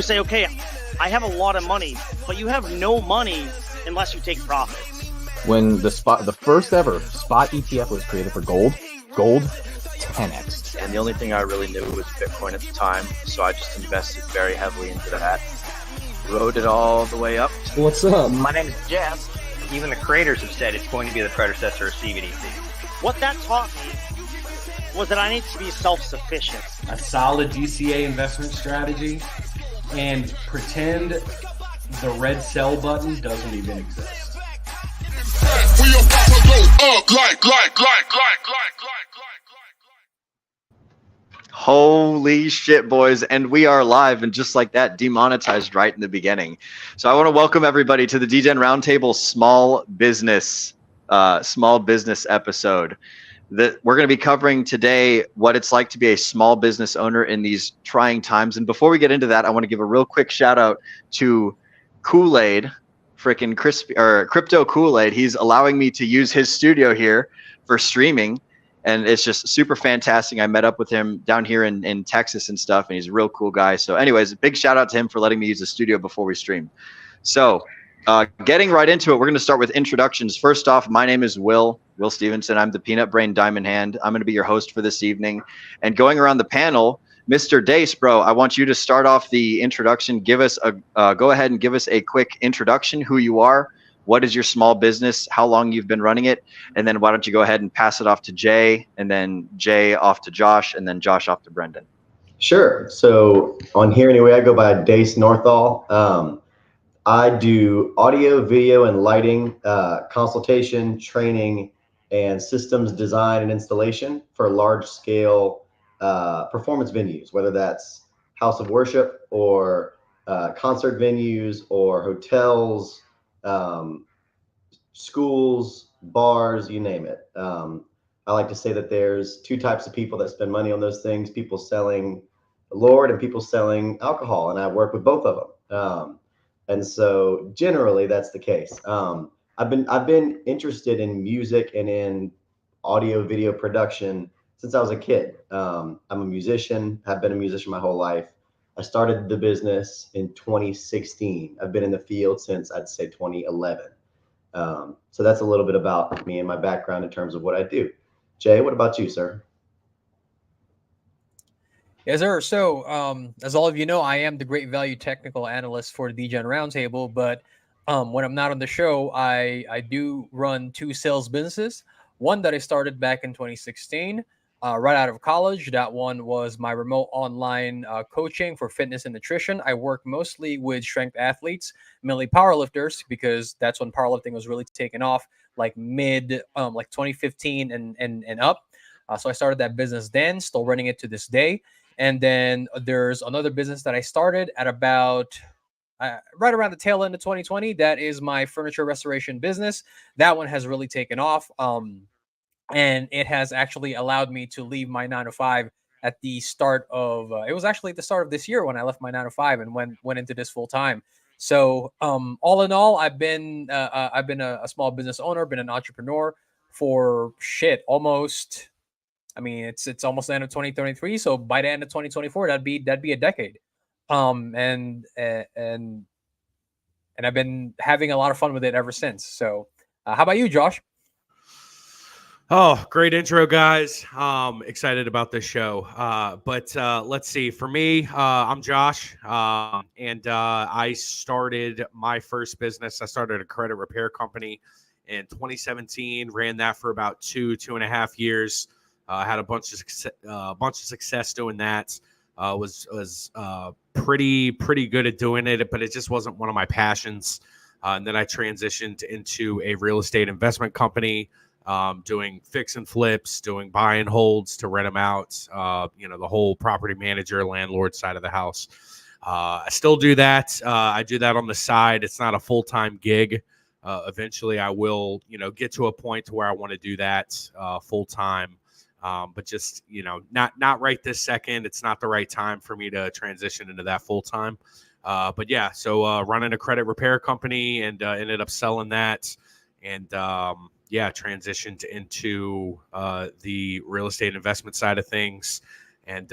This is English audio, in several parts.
say, okay, I have a lot of money, but you have no money unless you take profits. When the first ever spot ETF was created for gold 10x. And the only thing I really knew was Bitcoin at the time, so I just invested very heavily into that. Rode it all the way up. What's up? My name is Jeff. Even the creators have said it's going to be the predecessor of CBDC. What that taught me was that I need to be self-sufficient. A solid DCA investment strategy, and pretend the red sell button doesn't even exist. We about to go up like. Holy shit, boys. And we are live, and just like that, demonetized right in the beginning. So I want to welcome everybody to the DGen Roundtable small business episode. That we're going to be covering today what it's like to be a small business owner in these trying times. And before we get into that, I want to give a real quick shout out to Kool-Aid, freaking crispy or Crypto Kool-Aid. He's allowing me to use his studio here for streaming, and it's just super fantastic. I met up with him down here in Texas and stuff, and he's a real cool guy. So anyways, a big shout out to him for letting me use the studio before we stream. So getting right into it, we're going to start with introductions. First off, my name is Will Stevenson. I'm the Peanut Brain Diamond Hand. I'm going to be your host for this evening. And going around the panel, Mr. Dace, bro, I want you to start off the introduction. Give us go ahead and give us a quick introduction, who you are, what is your small business, how long you've been running it, and then why don't you go ahead and pass it off to Jay, and then Jay off to Josh, and then Josh off to Brendan. Sure. So on here anyway, I go by Dace Northal. I do audio, video, and lighting, consultation, training, and systems design and installation for large-scale performance venues, whether that's house of worship or concert venues or hotels, schools, bars, you name it. I like to say that there's two types of people that spend money on those things: people selling the Lord and people selling alcohol, and I work with both of them. And so generally that's the case. I've been interested in music and in audio video production since I was a kid. I'm a musician. I've been a musician my whole life. I started the business in 2016. I've been in the field since, I'd say, 2011. So that's a little bit about me and my background in terms of what I do. Jay, what about you, sir? Yes, sir. So, as all of you know, I am the Great Value Technical Analyst for the DGen Roundtable. But when I'm not on the show, I do run two sales businesses. One that I started back in 2016, right out of college. That one was my remote online coaching for fitness and nutrition. I work mostly with strength athletes, mainly powerlifters, because that's when powerlifting was really taking off, like mid 2015 and up. So I started that business then, still running it to this day. And then there's another business that I started at about right around the tail end of 2020. That is my furniture restoration business. That one has really taken off. And it has actually allowed me to leave my 9-to-5 at the start of, it was actually at the start of this year when I left my 9-to-5 and went into this full time. So all in all, I've been a small business owner, been an entrepreneur for almost, I mean, it's almost the end of 2023. So by the end of 2024, that'd be a decade. And I've been having a lot of fun with it ever since. So how about you, Josh? Oh, great intro, guys. Excited about this show. But let's see. For me, I'm Josh, and I started my first business. I started a credit repair company in 2017, ran that for about 2.5 years. Had a bunch of success doing that. Was pretty good at doing it, but it just wasn't one of my passions. And then I transitioned into a real estate investment company, doing fix and flips, doing buy and holds to rent them out. The whole property manager, landlord side of the house. I still do that. I do that on the side. It's not a full-time gig. Eventually, I will, get to a point to where I want to do that full time. But just, not right this second. It's not the right time for me to transition into that full time. But yeah, so running a credit repair company and ended up selling that, and transitioned into the real estate investment side of things, and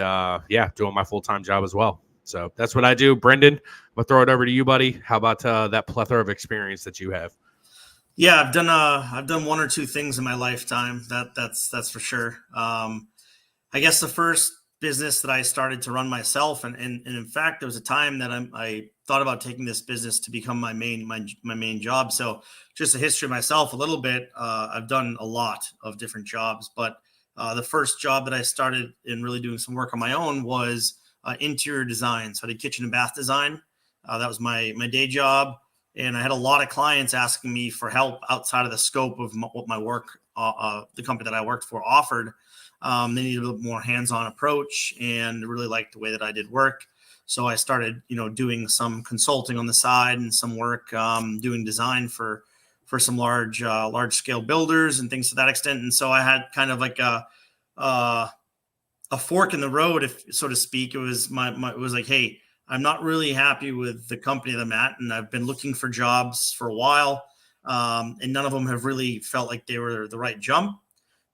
doing my full time job as well. So that's what I do. Brendan, I'm gonna throw it over to you, buddy. How about that plethora of experience that you have? Yeah, I've done one or two things in my lifetime. That's for sure. I guess the first business that I started to run myself, and in fact, there was a time that I thought about taking this business to become my main job. So just a history of myself a little bit. I've done a lot of different jobs, but the first job that I started in really doing some work on my own was interior design. So I did kitchen and bath design. That was my day job. And I had a lot of clients asking me for help outside of the scope of what my work, the company that I worked for offered. They needed a little more hands-on approach and really liked the way that I did work. So I started, doing some consulting on the side and some work doing design for some large scale builders and things to that extent. And so I had kind of like a fork in the road, if so to speak. It was it was like, hey, I'm not really happy with the company that I'm at, and I've been looking for jobs for a while, and none of them have really felt like they were the right jump.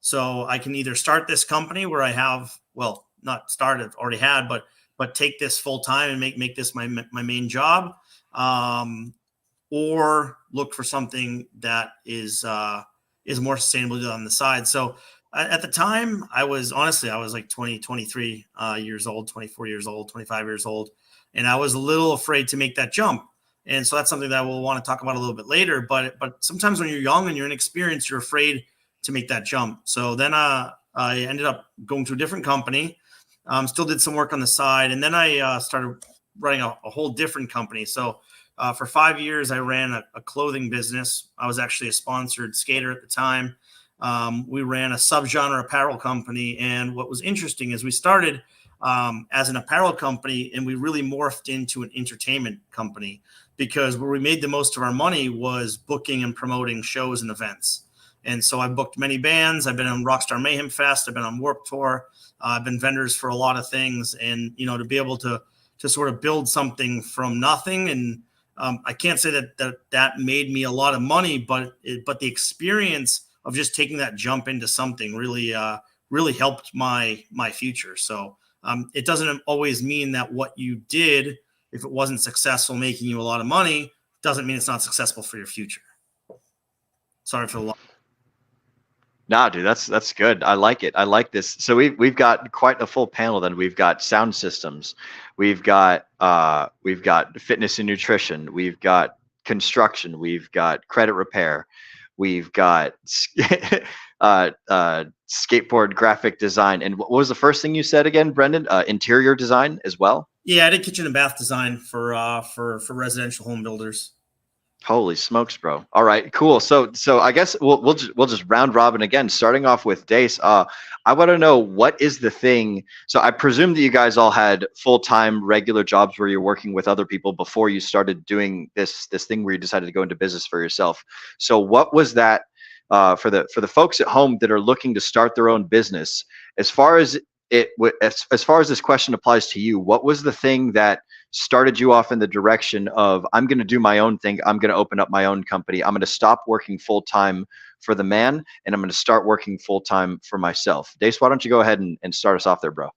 So I can either start this company where I have, well, not started, already had, but take this full time and make this my main job, or look for something that is more sustainable on the side. So at the time, I was like 23 years old, 24 years old, 25 years old. And I was a little afraid to make that jump. And so that's something that we'll want to talk about a little bit later. But sometimes when you're young and you're inexperienced, you're afraid to make that jump. So then I ended up going to a different company, still did some work on the side. And then I started running a whole different company. So for 5 years, I ran a clothing business. I was actually a sponsored skater at the time. We ran a subgenre apparel company. And what was interesting is we started as an apparel company, and we really morphed into an entertainment company, because where we made the most of our money was booking and promoting shows and events. And so I booked many bands. I've been on Rockstar Mayhem Fest. I've been on Warped Tour. I've been vendors for a lot of things. And, to be able to sort of build something from nothing. And I can't say that made me a lot of money, but the experience of just taking that jump into something really helped my future. So it doesn't always mean that what you did, if it wasn't successful making you a lot of money, doesn't mean it's not successful for your future. Sorry for the long. No, dude, that's good. I like it. I like this. So we've got quite a full panel. Then we've got sound systems, we've got fitness and nutrition, we've got construction, we've got credit repair, we've got skateboard graphic design. And what was the first thing you said again, Brendan? Interior design as well? Yeah, I did kitchen and bath design for residential home builders. Holy smokes, bro. All right, cool. So I guess we'll just round robin again, starting off with Dace. I want to know, what is the thing? So I presume that you guys all had full-time regular jobs where you're working with other people before you started doing this thing where you decided to go into business for yourself. So what was that for the folks at home that are looking to start their own business? As far as this question applies to you, what was the thing that started you off in the direction of, I'm going to do my own thing, I'm going to open up my own company, I'm going to stop working full-time for the man, and I'm going to start working full-time for myself? Dace, why don't you go ahead and start us off there, bro?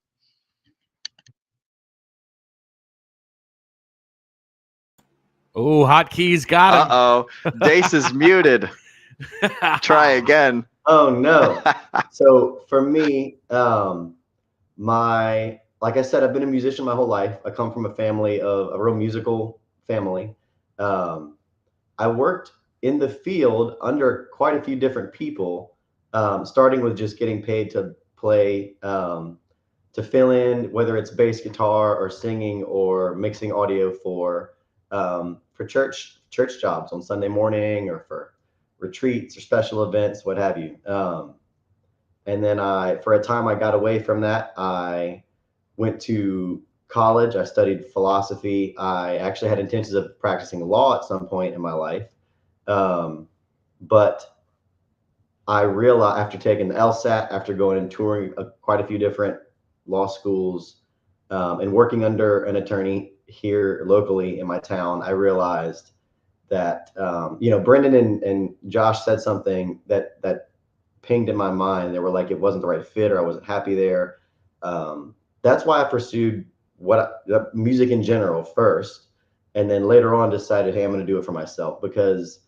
Oh, hotkeys got him. Uh-oh, Dace is muted. Try again. Oh no. So for me, like I said, I've been a musician my whole life. I come from a family of a real musical family. I worked in the field under quite a few different people, starting with just getting paid to play, to fill in, whether it's bass guitar or singing or mixing audio for church jobs on Sunday morning, or for retreats or special events, what have you. And then for a time, I got away from that. I went to college. I studied philosophy. I actually had intentions of practicing law at some point in my life. But I realized, after taking the LSAT, after going and touring quite a few different law schools, and working under an attorney here locally in my town, I realized that, Brendan and Josh said something that pinged in my mind. They were like, it wasn't the right fit, or I wasn't happy there. That's why I pursued music in general first, and then later on decided, hey, I'm going to do it for myself, because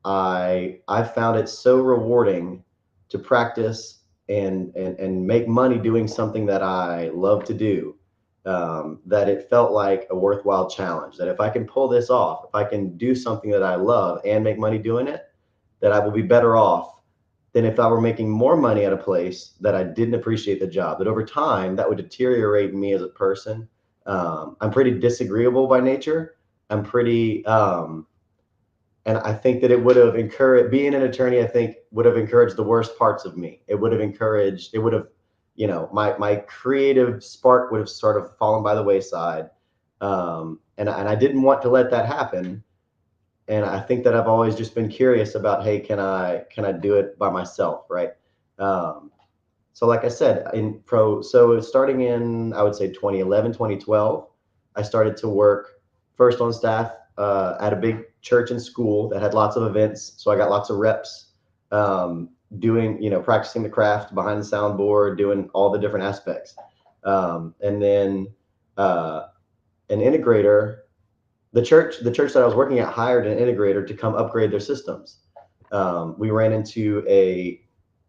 I found it so rewarding to practice and make money doing something that I love to do, that it felt like a worthwhile challenge. That if I can pull this off, if I can do something that I love and make money doing it, that I will be better off than if I were making more money at a place that I didn't appreciate the job. That over time, that would deteriorate me as a person. I'm pretty disagreeable by nature. I'm pretty, and I think that it would have encouraged, being an attorney, I think would have encouraged the worst parts of me. It would have encouraged, it would have, my creative spark would have sort of fallen by the wayside. And I didn't want to let that happen. And I think that I've always just been curious about, hey, can I do it by myself, right? So like I said, so starting in, I would say 2011, 2012, I started to work first on staff at a big church and school that had lots of events. So I got lots of reps doing, practicing the craft behind the soundboard, doing all the different aspects. And then an integrator, the church that I was working at hired an integrator to come upgrade their systems. We ran into a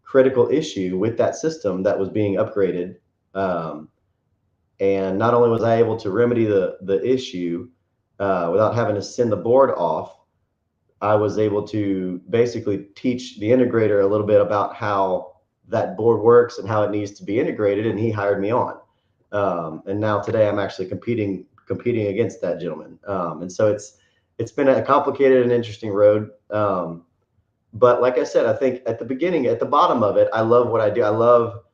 critical issue with that system that was being upgraded. And not only was I able to remedy the issue without having to send the board off, I was able to basically teach the integrator a little bit about how that board works and how it needs to be integrated, and he hired me on. And now today I'm actually competing against that gentleman. And so it's been a complicated and interesting road. But like I said, I think at the beginning, at the bottom of it, I love what I do. I love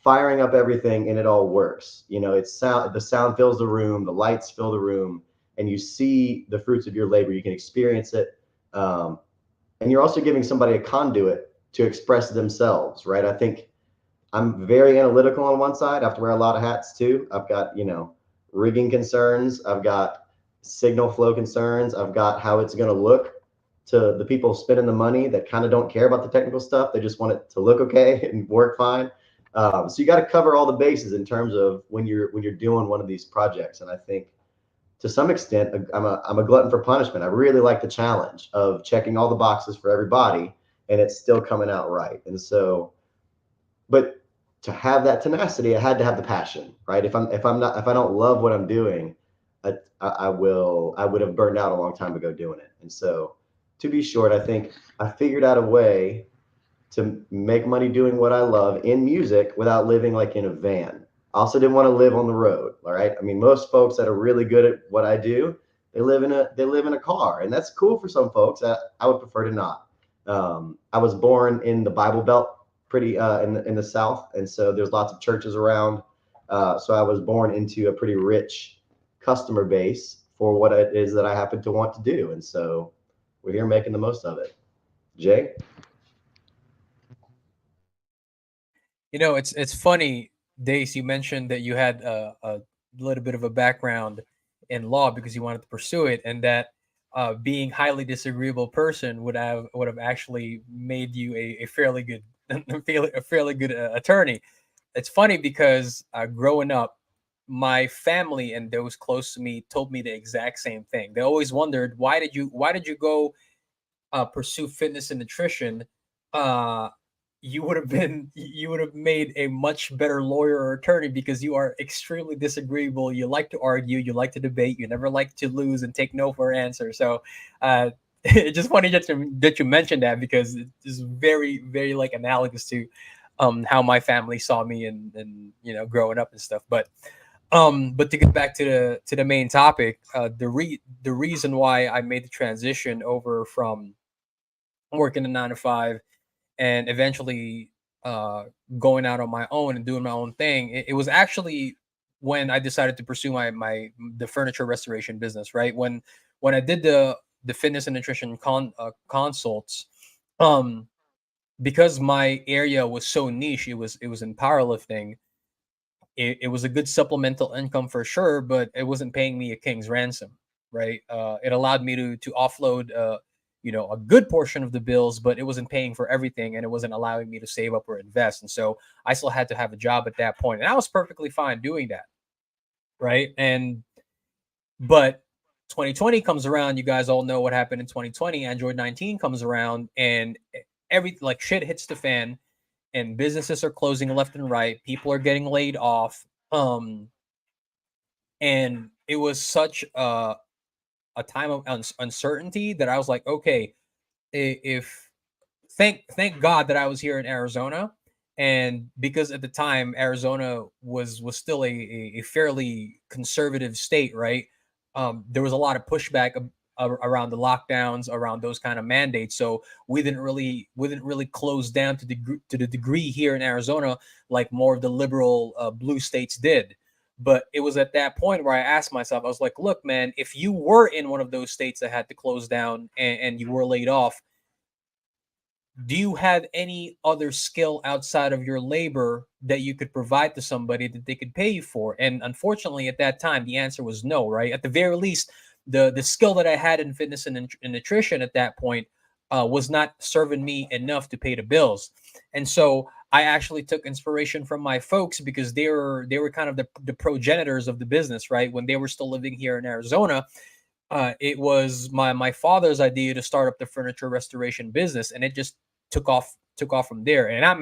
firing up everything and it all works. The sound fills the room, the lights fill the room, and you see the fruits of your labor. You can experience it. And you're also giving somebody a conduit to express themselves, right? I think I'm very analytical on one side. I have to wear a lot of hats too. I've got, rigging concerns. I've got signal flow concerns. I've got how it's going to look to the people spending the money that kind of don't care about the technical stuff. They just want it to look okay and work fine. So you got to cover all the bases in terms of when you're doing one of these projects. And I think to some extent, I'm a glutton for punishment. I really like the challenge of checking all the boxes for everybody and it's still coming out right. And so, but to have that tenacity, I had to have the passion, right? If I don't love what I'm doing, I would have burned out a long time ago doing it. And so, to be short, I think I figured out a way to make money doing what I love in music without living like in a van. I also didn't want to live on the road. All right. I mean, most folks that are really good at what I do, they live in a car, and that's cool for some folks. I would prefer to not. I was born in the Bible Belt, pretty in the South, and so there's lots of churches around. So I was born into a pretty rich customer base for what it is that I happen to want to do, and so we're here making the most of it. Jay? It's funny, Dace, you mentioned that you had a little bit of a background in law because you wanted to pursue it, and that being highly disagreeable person would have actually made you a fairly good attorney. It's funny because growing up, my family and those close to me told me the exact same thing. They always wondered, why did you go pursue fitness and nutrition? You would have made a much better lawyer or attorney because you are extremely disagreeable. You like to argue, you like to debate, you never like to lose and take no for an answer. So it's just funny that you mentioned that, because it's very, very like analogous to how my family saw me and growing up and stuff. But to get back to the main topic, the reason why I made the transition over from working a 9 to 5 and eventually going out on my own and doing my own thing, it was actually when I decided to pursue the furniture restoration business. Right when I did the fitness and nutrition consults, because my area was so niche, it was in powerlifting. It was a good supplemental income for sure, but it wasn't paying me a king's ransom. Right, it allowed me to offload a good portion of the bills, but it wasn't paying for everything, and it wasn't allowing me to save up or invest. And so I still had to have a job at that point, and I was perfectly fine doing that. right? But 2020 comes around. You guys all know what happened in 2020. Android 19 comes around, and like shit hits the fan, and businesses are closing left and right. People are getting laid off. And it was such a time of uncertainty that I was like, okay, if thank God that I was here in Arizona, and because at the time Arizona was still a fairly conservative state, right? There was a lot of pushback around the lockdowns, around those kind of mandates. So we didn't really close down to the degree here in Arizona like more of the liberal blue states did. But it was at that point where I asked myself, I was like, look, man, if you were in one of those states that had to close down and you were laid off, do you have any other skill outside of your labor that you could provide to somebody that they could pay you for? And unfortunately, at that time, the answer was no, right? At the very least, the skill that I had in fitness and nutrition at that point was not serving me enough to pay the bills. And so I actually took inspiration from my folks, because they were kind of the progenitors of the business, right? When they were still living here in Arizona, it was my father's idea to start up the furniture restoration business, and it just took off from there. And I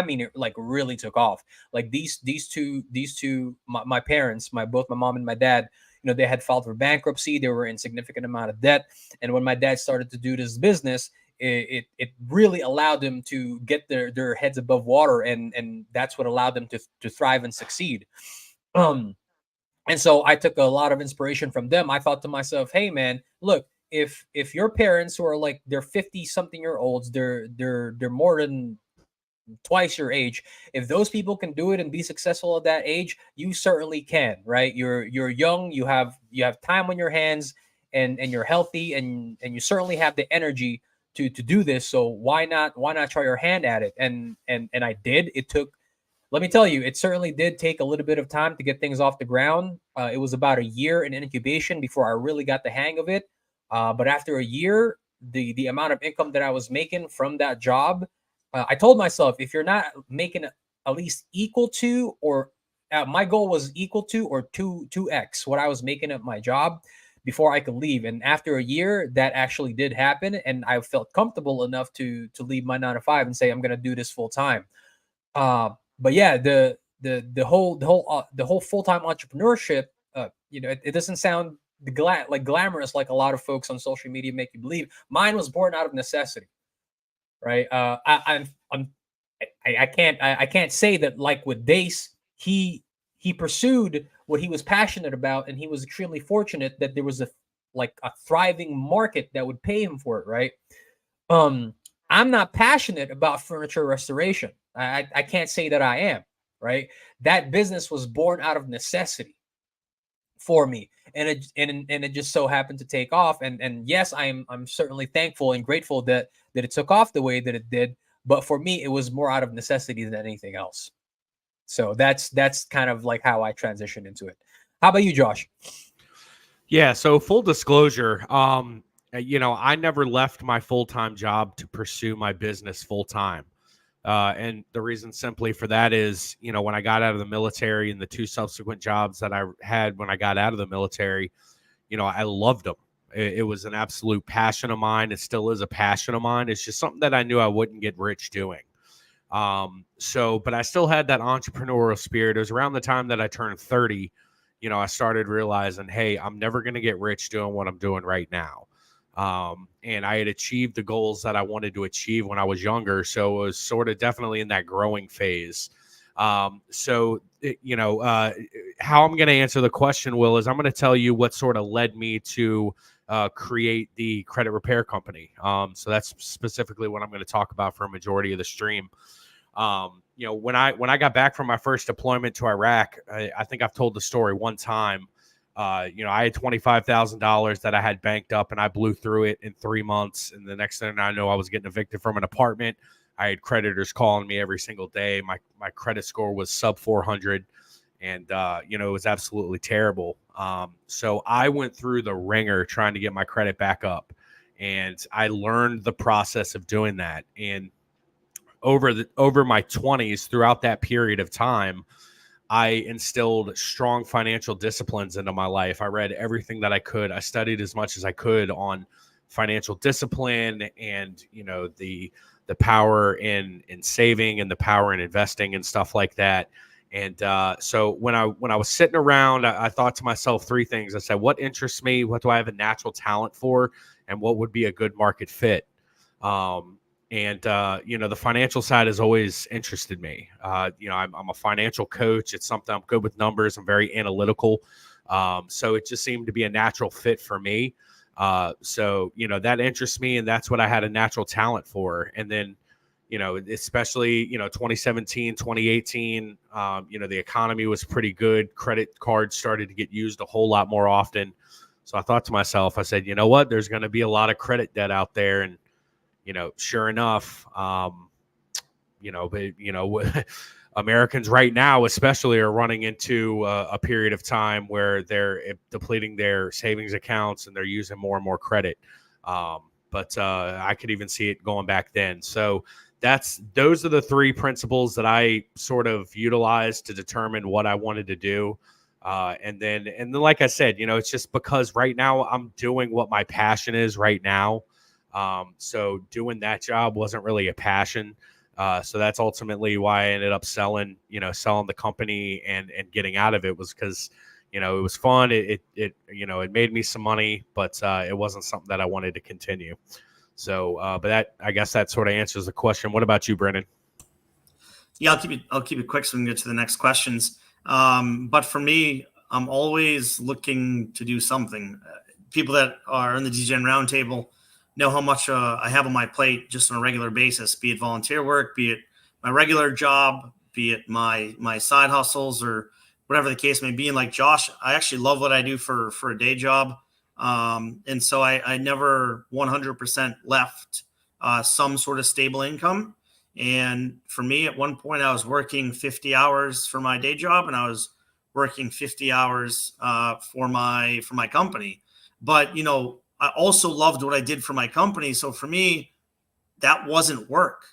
mean it like really took off. Like these two my parents, both my mom and my dad, they had filed for bankruptcy. They were in significant amount of debt, and when my dad started to do this business, it really allowed them to get their heads above water, and that's what allowed them to thrive and succeed. And so I took a lot of inspiration from them. I thought to myself, hey man, look, if your parents, who are like, they're 50 something year olds, they're more than twice your age, if those people can do it and be successful at that age, you certainly can, right? You're young, you have time on your hands, and you're healthy, and you certainly have the energy to do this. So why not try your hand at it? And I did. It took, let me tell you, it certainly did take a little bit of time to get things off the ground. It was about a year in incubation before I really got the hang of it. But after a year, the amount of income that I was making from that job, I told myself, if you're not making at least equal to, or my goal was equal to or 2x what I was making at my job before I could leave. And after a year, that actually did happen, and I felt comfortable enough to leave my 9 to 5 and say I'm going to do this full time. But yeah, the whole full-time entrepreneurship, it doesn't sound glamorous like a lot of folks on social media make you believe. Mine was born out of necessity, right? I can't say that, like with Dace, he pursued what he was passionate about, and he was extremely fortunate that there was a thriving market that would pay him for it, right? I'm not passionate about furniture restoration. I can't say that I am, right? That business was born out of necessity for me, and it just so happened to take off. And yes, I'm certainly thankful and grateful that it took off the way that it did. But for me, it was more out of necessity than anything else. So that's kind of like how I transitioned into it. How about you, Josh? Yeah. So full disclosure, I never left my full-time job to pursue my business full-time. And the reason simply for that is, when I got out of the military and the 2 subsequent jobs that I had when I got out of the military, I loved them. It was an absolute passion of mine. It still is a passion of mine. It's just something that I knew I wouldn't get rich doing. But I still had that entrepreneurial spirit. It was around the time that I turned 30, I started realizing, hey, I'm never going to get rich doing what I'm doing right now. And I had achieved the goals that I wanted to achieve when I was younger. So it was sort of definitely in that growing phase. How I'm going to answer the question, Will, is I'm going to tell you what sort of led me to create the credit repair company. So that's specifically what I'm going to talk about for a majority of the stream. When I got back from my first deployment to Iraq, I think I've told the story one time. I had $25,000 that I had banked up, and I blew through it in 3 months. And the next thing I know, I was getting evicted from an apartment. I had creditors calling me every single day. My credit score was sub 400, and it was absolutely terrible. So I went through the ringer trying to get my credit back up, and I learned the process of doing that. And over my 20s, throughout that period of time, I instilled strong financial disciplines into my life. I read everything that I could. I studied as much as I could on financial discipline and, you know, the power in saving and the power in investing and stuff like that. And so when I was sitting around, I thought to myself three things. I said, what interests me? What do I have a natural talent for? And what would be a good market fit? You know, the financial side has always interested me. You know, I'm a financial coach. It's something I'm good with numbers. I'm very analytical. So it just seemed to be a natural fit for me. So, you know, that interests me, and that's what I had a natural talent for. And then, you know, especially, you know, 2017, 2018, you know, the economy was pretty good. Credit cards started to get used a whole lot more often. So I thought to myself, I said, you know what, there's going to be a lot of credit debt out there. And, you know, sure enough, you know, but, you know, Americans right now, especially, are running into a period of time where they're depleting their savings accounts and they're using more and more credit. But I could even see it going back then. So those are the three principles that I sort of utilized to determine what I wanted to do. And then, like I said, you know, it's just because right now I'm doing what my passion is right now. So doing that job wasn't really a passion. So that's ultimately why I ended up selling the company and getting out of it, was because, you know, it was fun. It you know, it made me some money, but it wasn't something that I wanted to continue. So, but I guess that sort of answers the question. What about you, Brennan? Yeah, I'll keep it quick so we can get to the next questions. But for me, I'm always looking to do something. People that are in the DGen Roundtable know how much I have on my plate just on a regular basis, be it volunteer work, be it my regular job, be it my side hustles, or whatever the case may be. And like Josh, I actually love what I do for a day job. And so I never 100% left some sort of stable income. And for me, at one point, I was working 50 hours for my day job, and I was working 50 hours for my company. But, you know, I also loved what I did for my company. So for me, that wasn't work.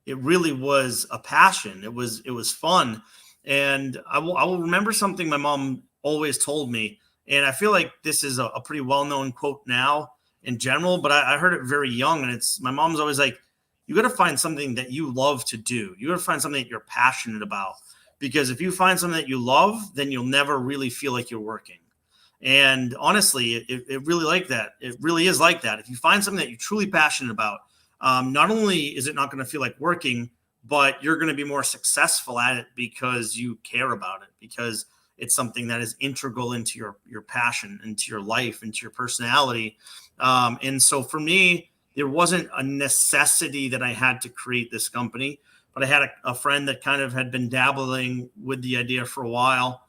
It really was a passion. It was fun. And I will remember something my mom always told me. And I feel like this is a pretty well-known quote now in general, but I heard it very young. And my mom's always like, you got to find something that you love to do. You got to find something that you're passionate about, because if you find something that you love, then you'll never really feel like you're working. And honestly, it really like that. It really is like that. If you find something that you're truly passionate about, not only is it not going to feel like working, but you're going to be more successful at it because you care about it, because it's something that is integral into your passion, into your life, into your personality. And so for me, there wasn't a necessity that I had to create this company, but I had a friend that kind of had been dabbling with the idea for a while.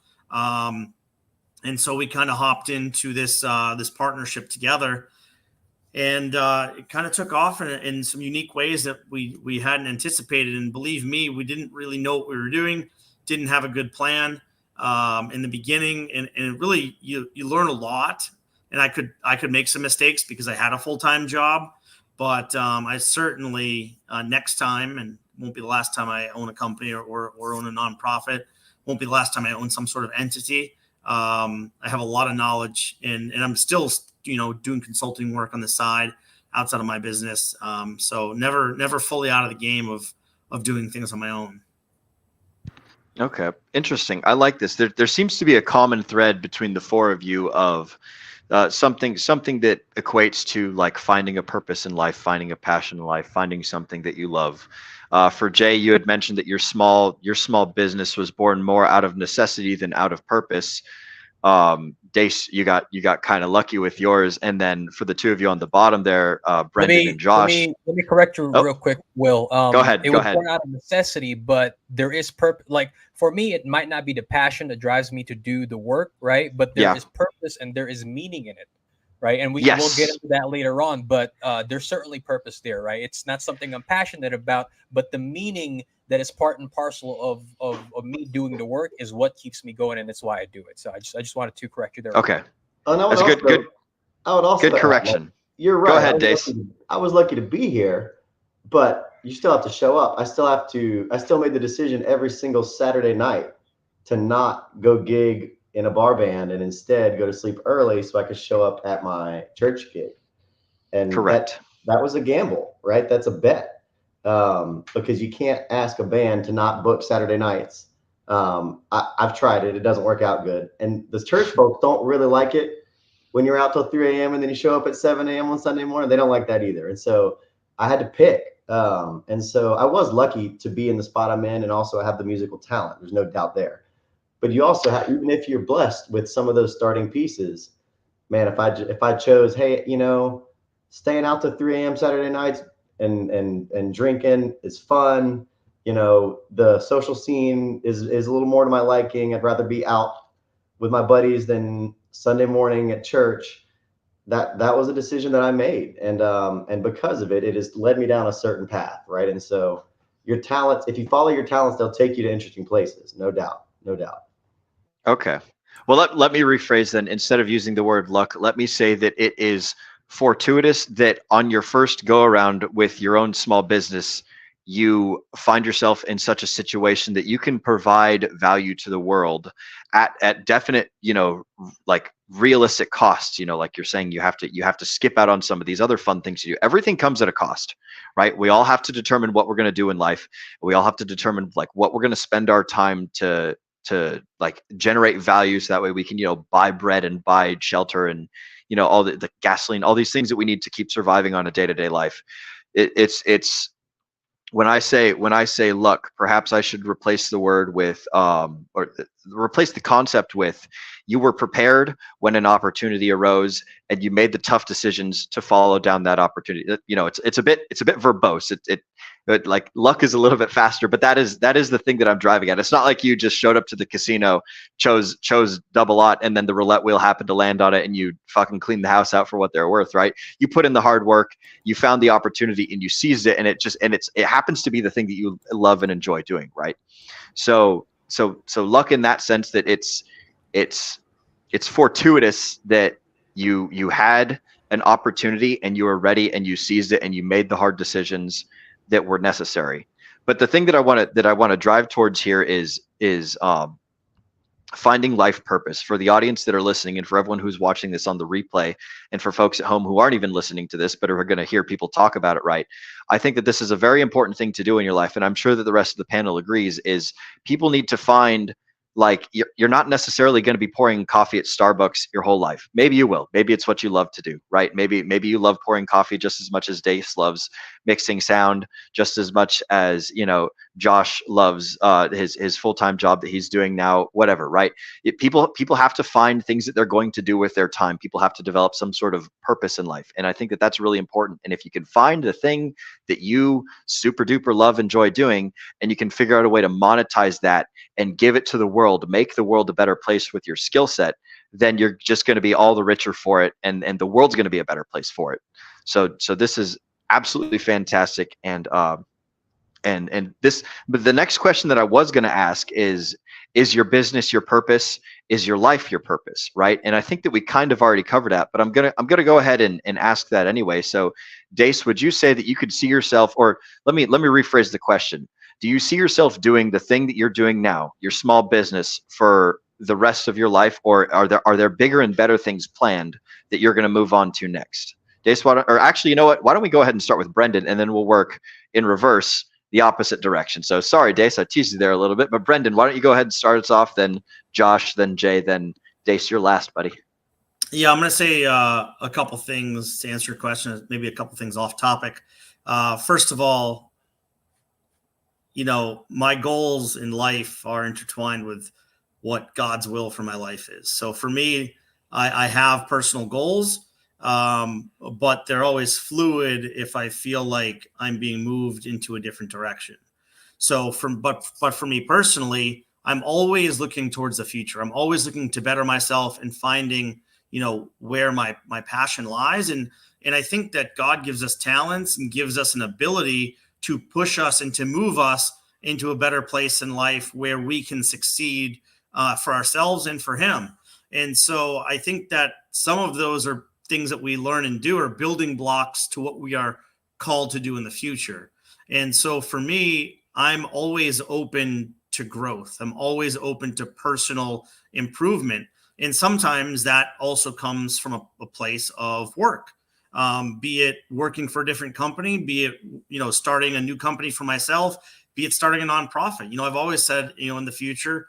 And so we kind of hopped into this partnership together, and it kind of took off in some unique ways that we hadn't anticipated. And believe me, we didn't really know what we were doing, didn't have a good plan in the beginning. And it really, you learn a lot. And I could make some mistakes because I had a full-time job, but I certainly next time, and won't be the last time I own a company or own a nonprofit, won't be the last time I own some sort of entity. I have a lot of knowledge, and I'm still, you know, doing consulting work on the side outside of my business. So never fully out of the game of doing things on my own. Okay, interesting. I like this. There seems to be a common thread between the four of you of something that equates to like finding a purpose in life, finding a passion in life, finding something that you love. For Jay, you had mentioned that your small business was born more out of necessity than out of purpose. Dace, you got kind of lucky with yours. And then for the two of you on the bottom there, Brendan and Josh. Let me correct you real quick, Will. Go ahead. It was born out of necessity, but there is purpose. Like for me, it might not be the passion that drives me to do the work, right? But there is purpose and there is meaning in it, right? And we'll get into that later on, but there's certainly purpose there, right? It's not something I'm passionate about, but the meaning that is part and parcel of me doing the work is what keeps me going, and that's why I do it. So I just wanted to correct you there. Okay. That's good. I would also good correction. You're right. Go ahead, Dace. I was lucky to be here, but you still have to show up. I still made the decision every single Saturday night to not go gig in a bar band and instead go to sleep early so I could show up at my church gig. And Correct. that was a gamble, right? That's a bet, because you can't ask a band to not book Saturday nights. I've tried it. It doesn't work out good. And the church folks don't really like it when you're out till 3 a.m. and then you show up at 7 a.m. on Sunday morning. They don't like that either. And so I had to pick. And so I was lucky to be in the spot I'm in, and also I have the musical talent. There's no doubt there. But you also have, even if you're blessed with some of those starting pieces, man, if I chose, hey, you know, staying out to 3 a.m. Saturday nights and drinking is fun. You know, the social scene is a little more to my liking. I'd rather be out with my buddies than Sunday morning at church. That was a decision that I made. And because of it, it has led me down a certain path, right? And so your talents, if you follow your talents, they'll take you to interesting places. No doubt. No doubt. Okay. Well, let me rephrase then. Instead of using the word luck, let me say that it is fortuitous that on your first go around with your own small business, you find yourself in such a situation that you can provide value to the world at definite, you know, like realistic costs. You know, like you're saying, you have to skip out on some of these other fun things you do. Everything comes at a cost, right? We all have to determine what we're going to do in life. We all have to determine like what we're going to spend our time to like generate value, so that way we can, you know, buy bread and buy shelter and, you know, all the gasoline, all these things that we need to keep surviving on a day-to-day life. It's when I say luck, perhaps I should replace the word with or replace the concept with, you were prepared when an opportunity arose and you made the tough decisions to follow down that opportunity. You know, it's a bit verbose. But like luck is a little bit faster, but that is the thing that I'm driving at. It's not like you just showed up to the casino, chose double lot, and then the roulette wheel happened to land on it and you fucking cleaned the house out for what they're worth, right? You put in the hard work, you found the opportunity and you seized it, and it happens to be the thing that you love and enjoy doing, right? So luck in that sense, that it's fortuitous that you had an opportunity and you were ready and you seized it and you made the hard decisions that were necessary. But the thing that I want to drive towards here is finding life purpose for the audience that are listening, and for everyone who's watching this on the replay, and for folks at home who aren't even listening to this but are going to hear people talk about it, right? I think that this is a very important thing to do in your life, and I'm sure that the rest of the panel agrees, is people need to find, like, you're not necessarily going to be pouring coffee at Starbucks your whole life. Maybe you will. Maybe it's what you love to do, right? Maybe you love pouring coffee just as much as Dace loves mixing sound, just as much as, you know, Josh loves his full-time job that he's doing now, whatever, right? People have to find things that they're going to do with their time. People have to develop some sort of purpose in life. And I think that that's really important. And if you can find the thing that you super duper love, enjoy doing, and you can figure out a way to monetize that and give it to the world, make the world a better place with your skill set, then you're just going to be all the richer for it, and the world's going to be a better place for it. So this is absolutely fantastic. And this, but the next question that I was going to ask is your business your purpose? Is your life your purpose, right? And I think that we kind of already covered that, but I'm gonna go ahead and ask that anyway. So Dace, would you say that you could see yourself, or let me rephrase the question. Do you see yourself doing the thing that you're doing now, your small business, for the rest of your life, or are there bigger and better things planned that you're going to move on to next? Dace, or actually, you know what? Why don't we go ahead and start with Brendan, and then we'll work in reverse, the opposite direction. So sorry, Dace, I teased you there a little bit, but Brendan, why don't you go ahead and start us off? Then Josh, then Jay, then Dace, you're last, buddy. Yeah, I'm going to say a couple things to answer your question. Maybe a couple things off topic. First of all, you know, my goals in life are intertwined with what God's will for my life is. So for me, I have personal goals, but they're always fluid if I feel like I'm being moved into a different direction. So but for me personally, I'm always looking towards the future. I'm always looking to better myself and finding, you know, where my passion lies. And I think that God gives us talents and gives us an ability to push us and to move us into a better place in life where we can succeed for ourselves and for him. And so I think that some of those are things that we learn and do, are building blocks to what we are called to do in the future. And so for me, I'm always open to growth. I'm always open to personal improvement. And sometimes that also comes from a place of work, be it working for a different company, be it, starting a new company for myself, be it starting a nonprofit. I've always said, in the future,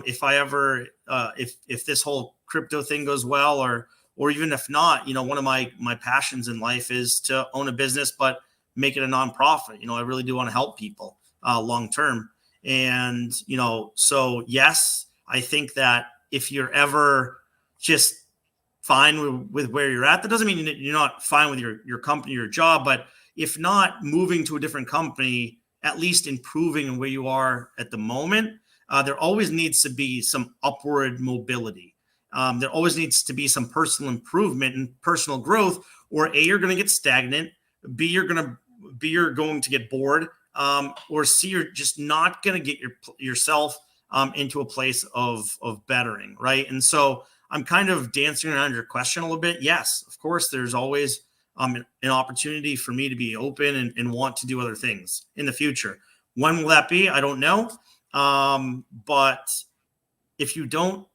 if I ever, if this whole crypto thing goes well, or even if not, one of my passions in life is to own a business, but make it a nonprofit. I really do want to help people long term. And, so yes, I think that if you're ever just fine with where you're at, that doesn't mean you're not fine with your company, your job, but if not, moving to a different company, at least improving where you are at the moment, there always needs to be some upward mobility. There always needs to be some personal improvement and personal growth, or A, you're going to get stagnant, B, you're going to get bored, or C, you're just not going to get yourself into a place of bettering, right? And so I'm kind of dancing around your question a little bit. Yes, of course, there's always an opportunity for me to be open and want to do other things in the future. When will that be? I don't know. But if you don't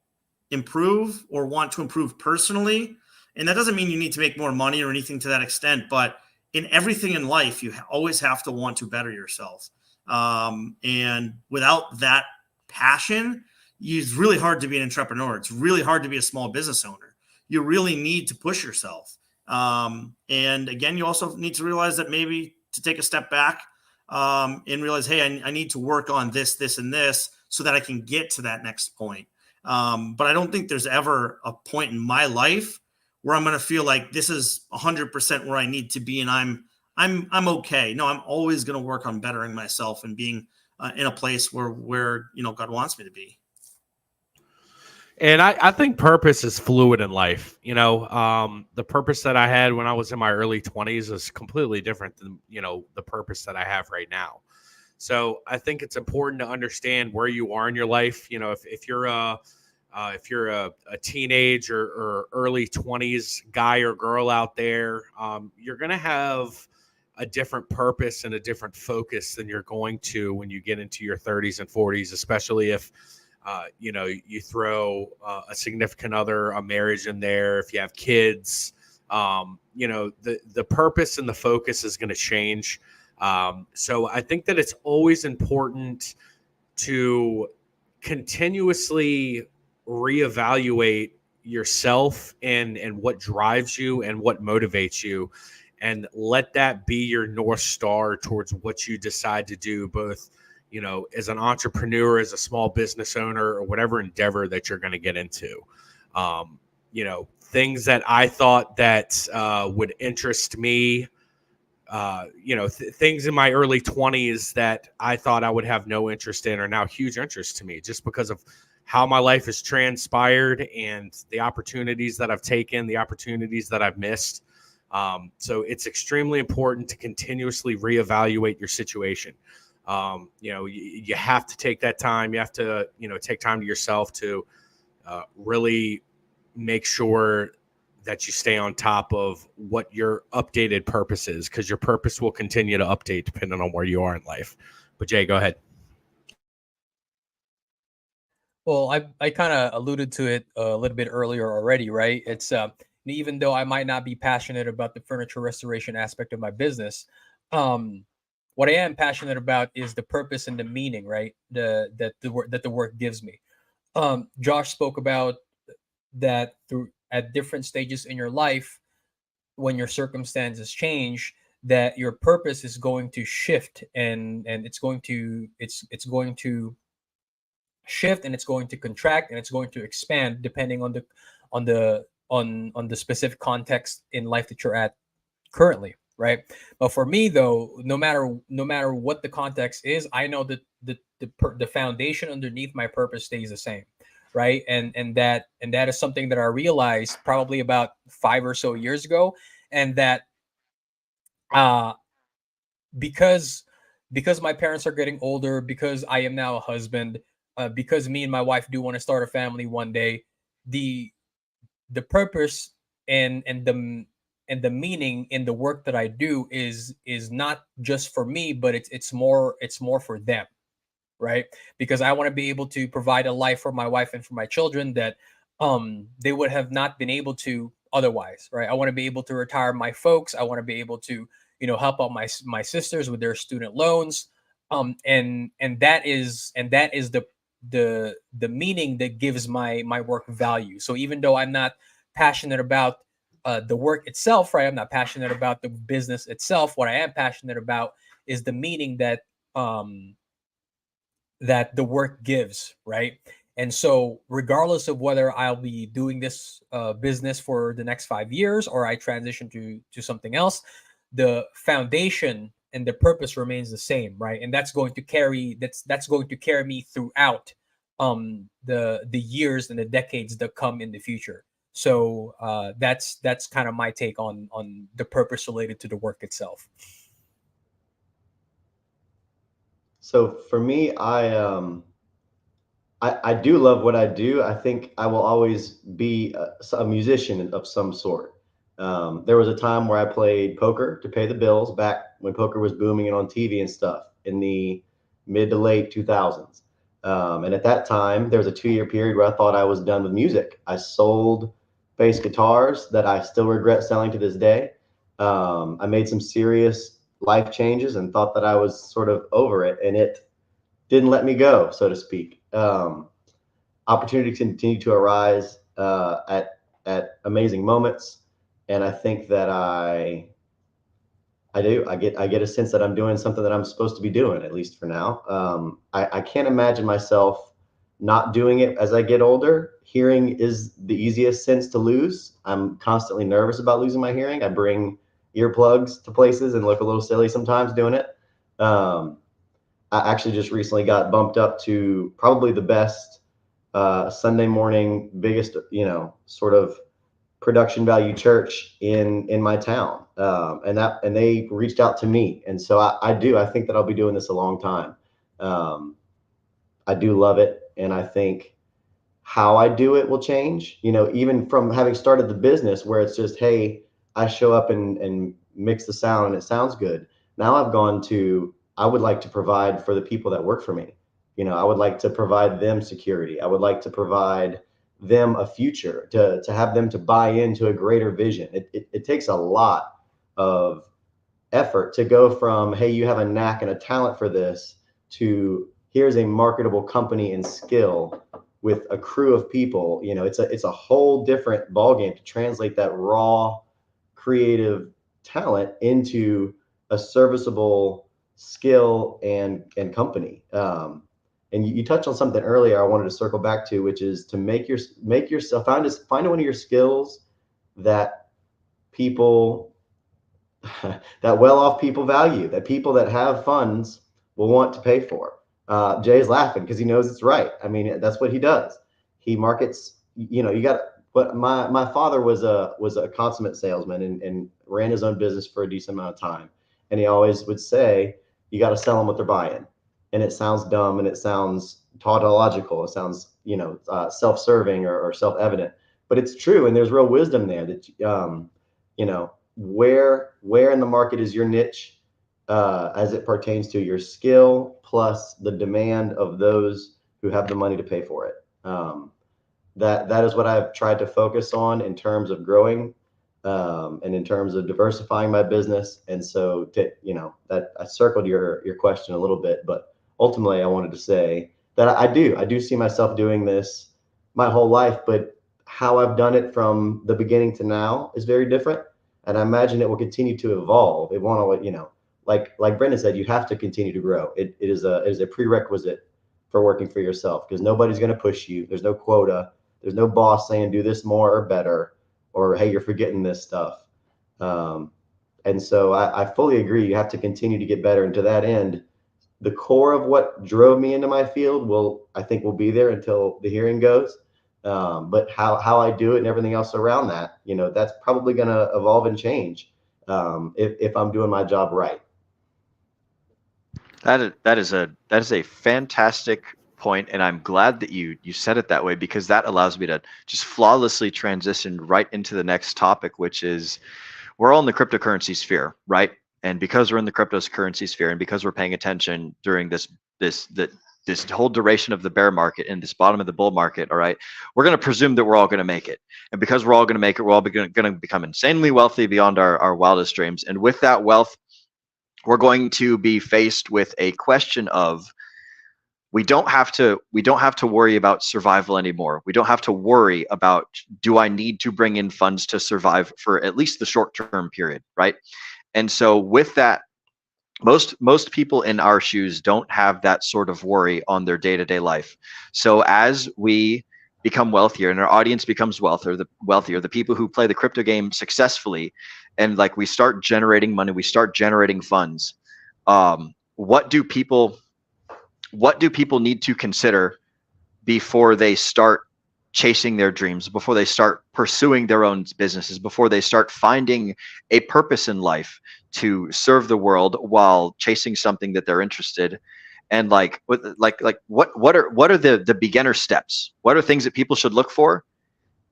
improve or want to improve personally, and that doesn't mean you need to make more money or anything to that extent, but in everything in life, you always have to want to better yourself. And without that passion, it's really hard to be an entrepreneur. It's really hard to be a small business owner. You really need to push yourself. And again, you also need to realize that maybe to take a step back and realize, hey, I need to work on this, and this so that I can get to that next point. But I don't think there's ever a point in my life where I'm going to feel like this is 100% where I need to be and I'm okay. No, I'm always going to work on bettering myself and being in a place where God wants me to be. And I think purpose is fluid in life. The purpose that I had when I was in my early 20s is completely different than, the purpose that I have right now. So I think it's important to understand where you are in your life. If you're a teenage or early 20s guy or girl out there, you're going to have a different purpose and a different focus than you're going to when you get into your 30s and 40s, especially if you throw a significant other, a marriage in there. If you have kids, the purpose and the focus is going to change. So I think that it's always important to continuously reevaluate yourself and what drives you and what motivates you, and let that be your North Star towards what you decide to do, both as an entrepreneur, as a small business owner, or whatever endeavor that you're going to get into. Things that I thought that would interest me, things in my early 20s that I thought I would have no interest in are now huge interest to me, just because of how my life has transpired and the opportunities that I've taken, the opportunities that I've missed. So it's extremely important to continuously reevaluate your situation. You have to take that time. You have to, take time to yourself to really make sure that you stay on top of what your updated purpose is, because your purpose will continue to update depending on where you are in life. But Jay, go ahead. Well, I kind of alluded to it a little bit earlier already, right? It's even though I might not be passionate about the furniture restoration aspect of my business, what I am passionate about is the purpose and the meaning, right? That the work gives me. Josh spoke about that at different stages in your life, when your circumstances change, that your purpose is going to shift and it's going to shift, and it's going to contract, and it's going to expand depending on the specific context in life that you're at currently, right? But for me, though, no matter what the context is, I know that the foundation underneath my purpose stays the same, right? And that is something that I realized probably about 5 or so years ago, and that because my parents are getting older, because I am now a husband, because me and my wife do want to start a family one day, the purpose and the meaning in the work that I do is not just for me, but it's more for them, right? Because I want to be able to provide a life for my wife and for my children that they would have not been able to otherwise, right? I want to be able to retire my folks. I want to be able to, help out my sisters with their student loans. And that is the meaning that gives my work value. So even though I'm not passionate about the work itself, right? I'm not passionate about the business itself. What I am passionate about is the meaning that that the work gives, right? And so, regardless of whether I'll be doing this business for the next 5 years or I transition to something else, the foundation and the purpose remains the same, right? And that's going to carry me throughout the years and the decades that come in the future. So that's kind of my take on the purpose related to the work itself. So for me, I do love what I do. I think I will always be a musician of some sort. There was a time where I played poker to pay the bills back when poker was booming and on TV and stuff in the mid to late 2000s. And at that time, there was a 2-year period where I thought I was done with music. I sold bass guitars that I still regret selling to this day. I made some serious life changes and thought that I was sort of over it, and it didn't let me go, so to speak. Opportunities continue to arise at amazing moments, and I think that I get a sense that I'm doing something that I'm supposed to be doing, at least for now. I can't imagine myself not doing it as I get older. Hearing is the easiest sense to lose. I'm constantly nervous about losing my hearing. I bring earplugs to places and look a little silly sometimes doing it. I actually just recently got bumped up to probably the best Sunday morning, biggest, sort of production value church in my town. And they reached out to me. And so I think that I'll be doing this a long time. I do love it. And I think how I do it will change, even from having started the business where it's just, hey, I show up and mix the sound and it sounds good. Now I've gone to, I would like to provide for the people that work for me. I would like to provide them security. I would like to provide them a future, to have them to buy into a greater vision. It takes a lot of effort to go from, hey, you have a knack and a talent for this, to here's a marketable company and skill with a crew of people. It's a whole different ballgame to translate that raw creative talent into a serviceable skill and company. And you touched on something earlier I wanted to circle back to, which is to make yourself find one of your skills that people that well-off people value, that people that have funds will want to pay for. Jay's laughing because he knows it's right. I mean, that's what he does. He markets, you got, but my father was a consummate salesman and ran his own business for a decent amount of time. And he always would say, you got to sell them what they're buying. And it sounds dumb and it sounds tautological. It sounds, self-serving or self-evident, but it's true. And there's real wisdom there that, where in the market is your niche as it pertains to your skill plus the demand of those who have the money to pay for it. That is what I've tried to focus on in terms of growing and in terms of diversifying my business. And so that I circled your question a little bit, but ultimately I wanted to say that I do see myself doing this my whole life, but how I've done it from the beginning to now is very different. And I imagine it will continue to evolve. It won't always, like Brendan said, you have to continue to grow. It is a prerequisite for working for yourself, because nobody's going to push you. There's no quota. There's no boss saying do this more or better, or hey, you're forgetting this stuff. And so I fully agree. You have to continue to get better. And to that end, the core of what drove me into my field I think will be there until the hearing goes. But how I do it and everything else around that, that's probably going to evolve and change if I'm doing my job right. That is a fantastic point, and I'm glad that you said it that way, because that allows me to just flawlessly transition right into the next topic, which is we're all in the cryptocurrency sphere, right? And because we're in the cryptocurrency sphere, and because we're paying attention during this this whole duration of the bear market and this bottom of the bull market, all right, we're going to presume that we're all going to make it. And because we're all going to make it, we're all going to become insanely wealthy beyond our wildest dreams. And with that wealth, we're going to be faced with a question of, we don't have to worry about survival anymore. We don't have to worry about, do I need to bring in funds to survive for at least the short-term period, right? And so with that, most people in our shoes don't have that sort of worry on their day-to-day life. So as we become wealthier and our audience becomes wealthier, the people who play the crypto game successfully, and like we start generating money, we start generating funds, what do people need to consider before they start chasing their dreams, before they start pursuing their own businesses, before they start finding a purpose in life to serve the world while chasing something that they're interested? And what are the beginner steps? What are things that people should look for,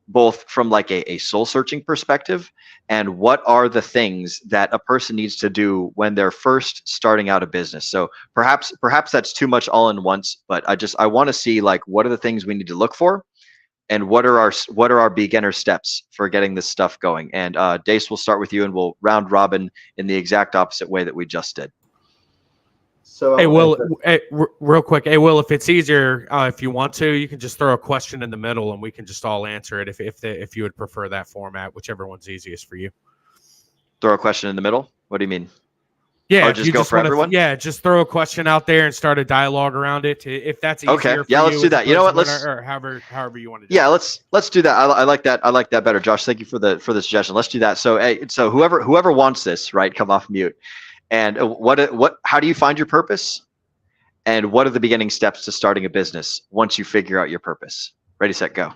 both from like a soul searching perspective, and what are the things that a person needs to do when they're first starting out a business? So perhaps that's too much all in once, but I want to see, like, what are the things we need to look for, and what are our beginner steps for getting this stuff going? And Dace, we'll start with you, and we'll round robin in the exact opposite way that we just did. So hey, Will, real quick. Hey, Will, if it's easier, if you want to, you can just throw a question in the middle and we can just all answer it if you would prefer that format, whichever one's easiest for you. Throw a question in the middle? What do you mean? Yeah, just go for everyone? Yeah, just throw a question out there and start a dialogue around it. If that's easier for yeah, let's do that. You know what? Or however you want to do it. Yeah, let's do that. I like that. I like that better, Josh. Thank you for the suggestion. Let's do that. So so whoever wants this, right, come off mute. And how do you find your purpose? And what are the beginning steps to starting a business once you figure out your purpose? Ready, set, go.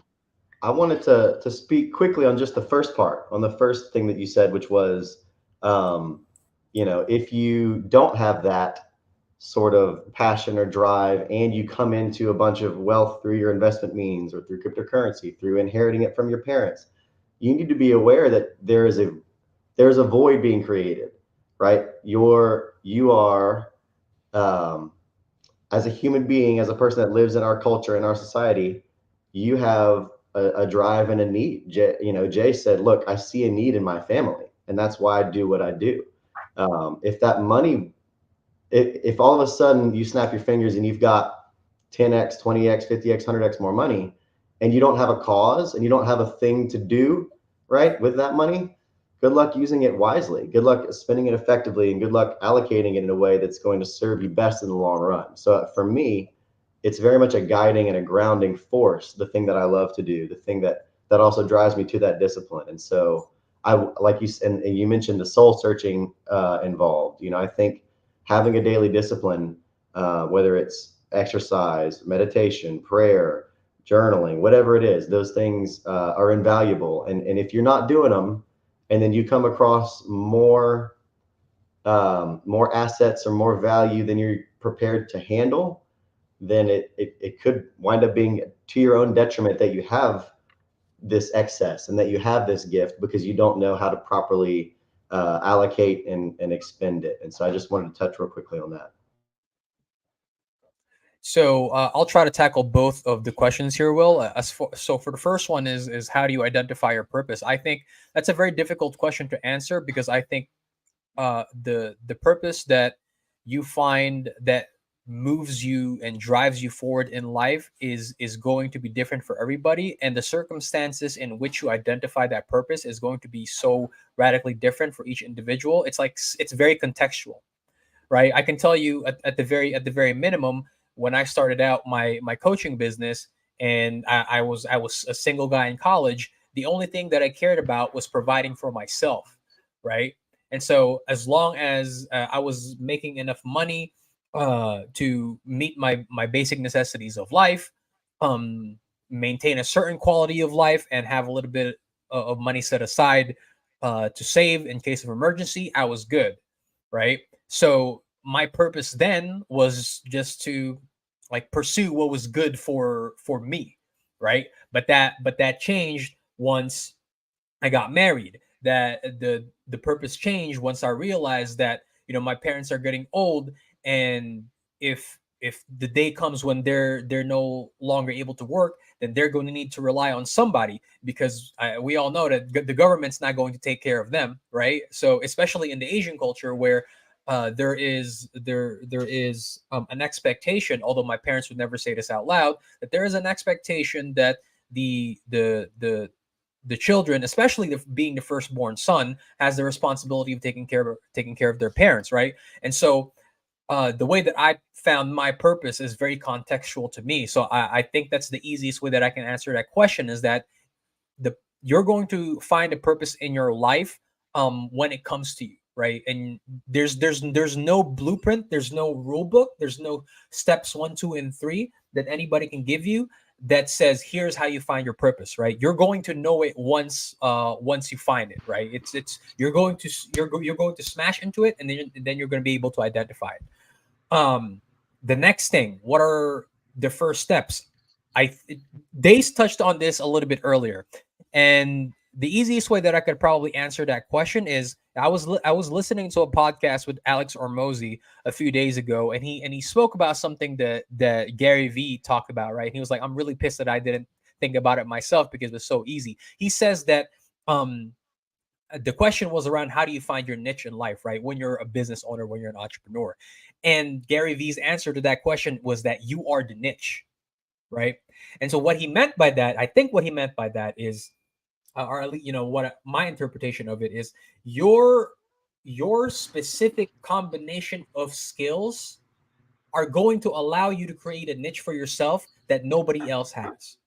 I wanted to speak quickly on just the first part, on the first thing that you said, which was, if you don't have that sort of passion or drive, and you come into a bunch of wealth through your investment means or through cryptocurrency, through inheriting it from your parents, you need to be aware that there's a void being created, right? You are as a human being, as a person that lives in our culture, in our society, you have a drive and a need. Jay said, look, I see a need in my family, and that's why I do what I do. If that money, if all of a sudden you snap your fingers and you've got 10x, 20x, 50x, 100x more money, and you don't have a cause and you don't have a thing to do, right, with that money, good luck using it wisely. Good luck spending it effectively, and good luck allocating it in a way that's going to serve you best in the long run. So for me, it's very much a guiding and a grounding force, the thing that I love to do, the thing that also drives me to that discipline. And so you mentioned the soul searching involved. I think having a daily discipline, whether it's exercise, meditation, prayer, journaling, whatever it is, those things are invaluable. And if you're not doing them, and then you come across more assets or more value than you're prepared to handle, then it could wind up being to your own detriment that you have this excess and that you have this gift because you don't know how to properly allocate and expend it. And so I just wanted to touch real quickly on that. So I'll try to tackle both of the questions here, Will. So for the first one is how do you identify your purpose? I think that's a very difficult question to answer because I think the purpose that you find that moves you and drives you forward in life is going to be different for everybody, and the circumstances in which you identify that purpose is going to be so radically different for each individual. It's very contextual, right? I can tell you at the very minimum, when I started out my coaching business and I was a single guy in college, the only thing that I cared about was providing for myself, right? And so as long as I was making enough money to meet my basic necessities of life, maintain a certain quality of life, and have a little bit of money set aside to save in case of emergency, I was good, right? So my purpose then was just to pursue what was good for me, right? But that changed once I got married. That the purpose changed once I realized that my parents are getting old, and if if the day comes when they're no longer able to work, then they're going to need to rely on somebody, because we all know that the government's not going to take care of them, right? So especially in the Asian culture, where there is an expectation, although my parents would never say this out loud, that there is an expectation that the children, especially being the firstborn son, has the responsibility of taking care of their parents, right? And so the way that I found my purpose is very contextual to me. So I think that's the easiest way that I can answer that question, is that you're going to find a purpose in your life when it comes to you, right? And there's no blueprint, there's no rule book, there's no steps 1, 2, and 3 that anybody can give you that says here's how you find your purpose, right? You're going to know it once you find it, right? You're going to smash into it, and then you're going to be able to identify it. The next thing, what are the first steps? Dace touched on this a little bit earlier, and the easiest way that I could probably answer that question is I was listening to a podcast with Alex Hormozi a few days ago, and he spoke about something that Gary Vee talked about, right? He was like, I'm really pissed that I didn't think about it myself because it was so easy. He says that the question was around how do you find your niche in life, right? When you're a business owner, when you're an entrepreneur. And Gary Vee's answer to that question was that you are the niche, right? And so what he meant by that, I think what he meant by that is, or at least, what my interpretation of it is, your specific combination of skills are going to allow you to create a niche for yourself that nobody else has,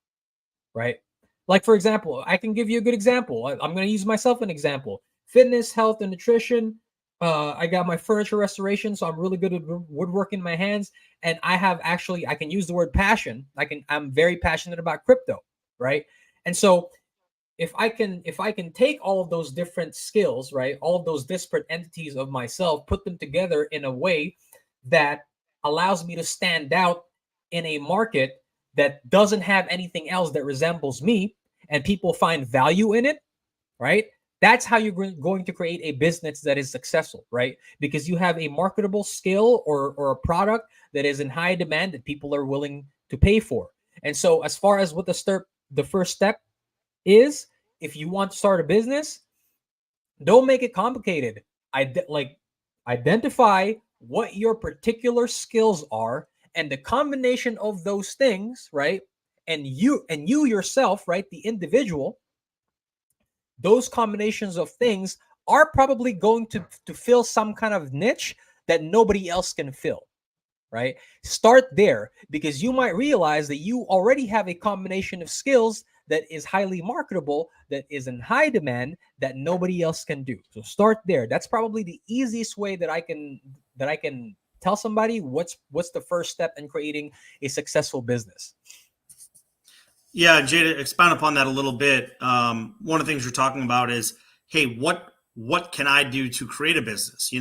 right? Like, for example, I can give you a good example. I'm going to use myself an example. Fitness, health, and nutrition. I got my furniture restoration, so I'm really good at woodworking my hands. And I can use the word passion. I'm very passionate about crypto, right? And so if I can take all of those different skills, right, all of those disparate entities of myself, put them together in a way that allows me to stand out in a market that doesn't have anything else that resembles me, and people find value in it, right? That's how you're going to create a business that is successful, right? Because you have a marketable skill or a product that is in high demand that people are willing to pay for. And so as far as what the first step is, if you want to start a business, don't make it complicated. Identify what your particular skills are, and the combination of those things, right? And you yourself, right? The individual, those combinations of things are probably going to fill some kind of niche that nobody else can fill, right? Start there, because you might realize that you already have a combination of skills that is highly marketable, that is in high demand, that nobody else can do. So start there. That's probably the easiest way that I can tell somebody what's the first step in creating a successful business. Yeah, Jay, to expound upon that a little bit, one of the things you're talking about is, hey, what can I do to create a business?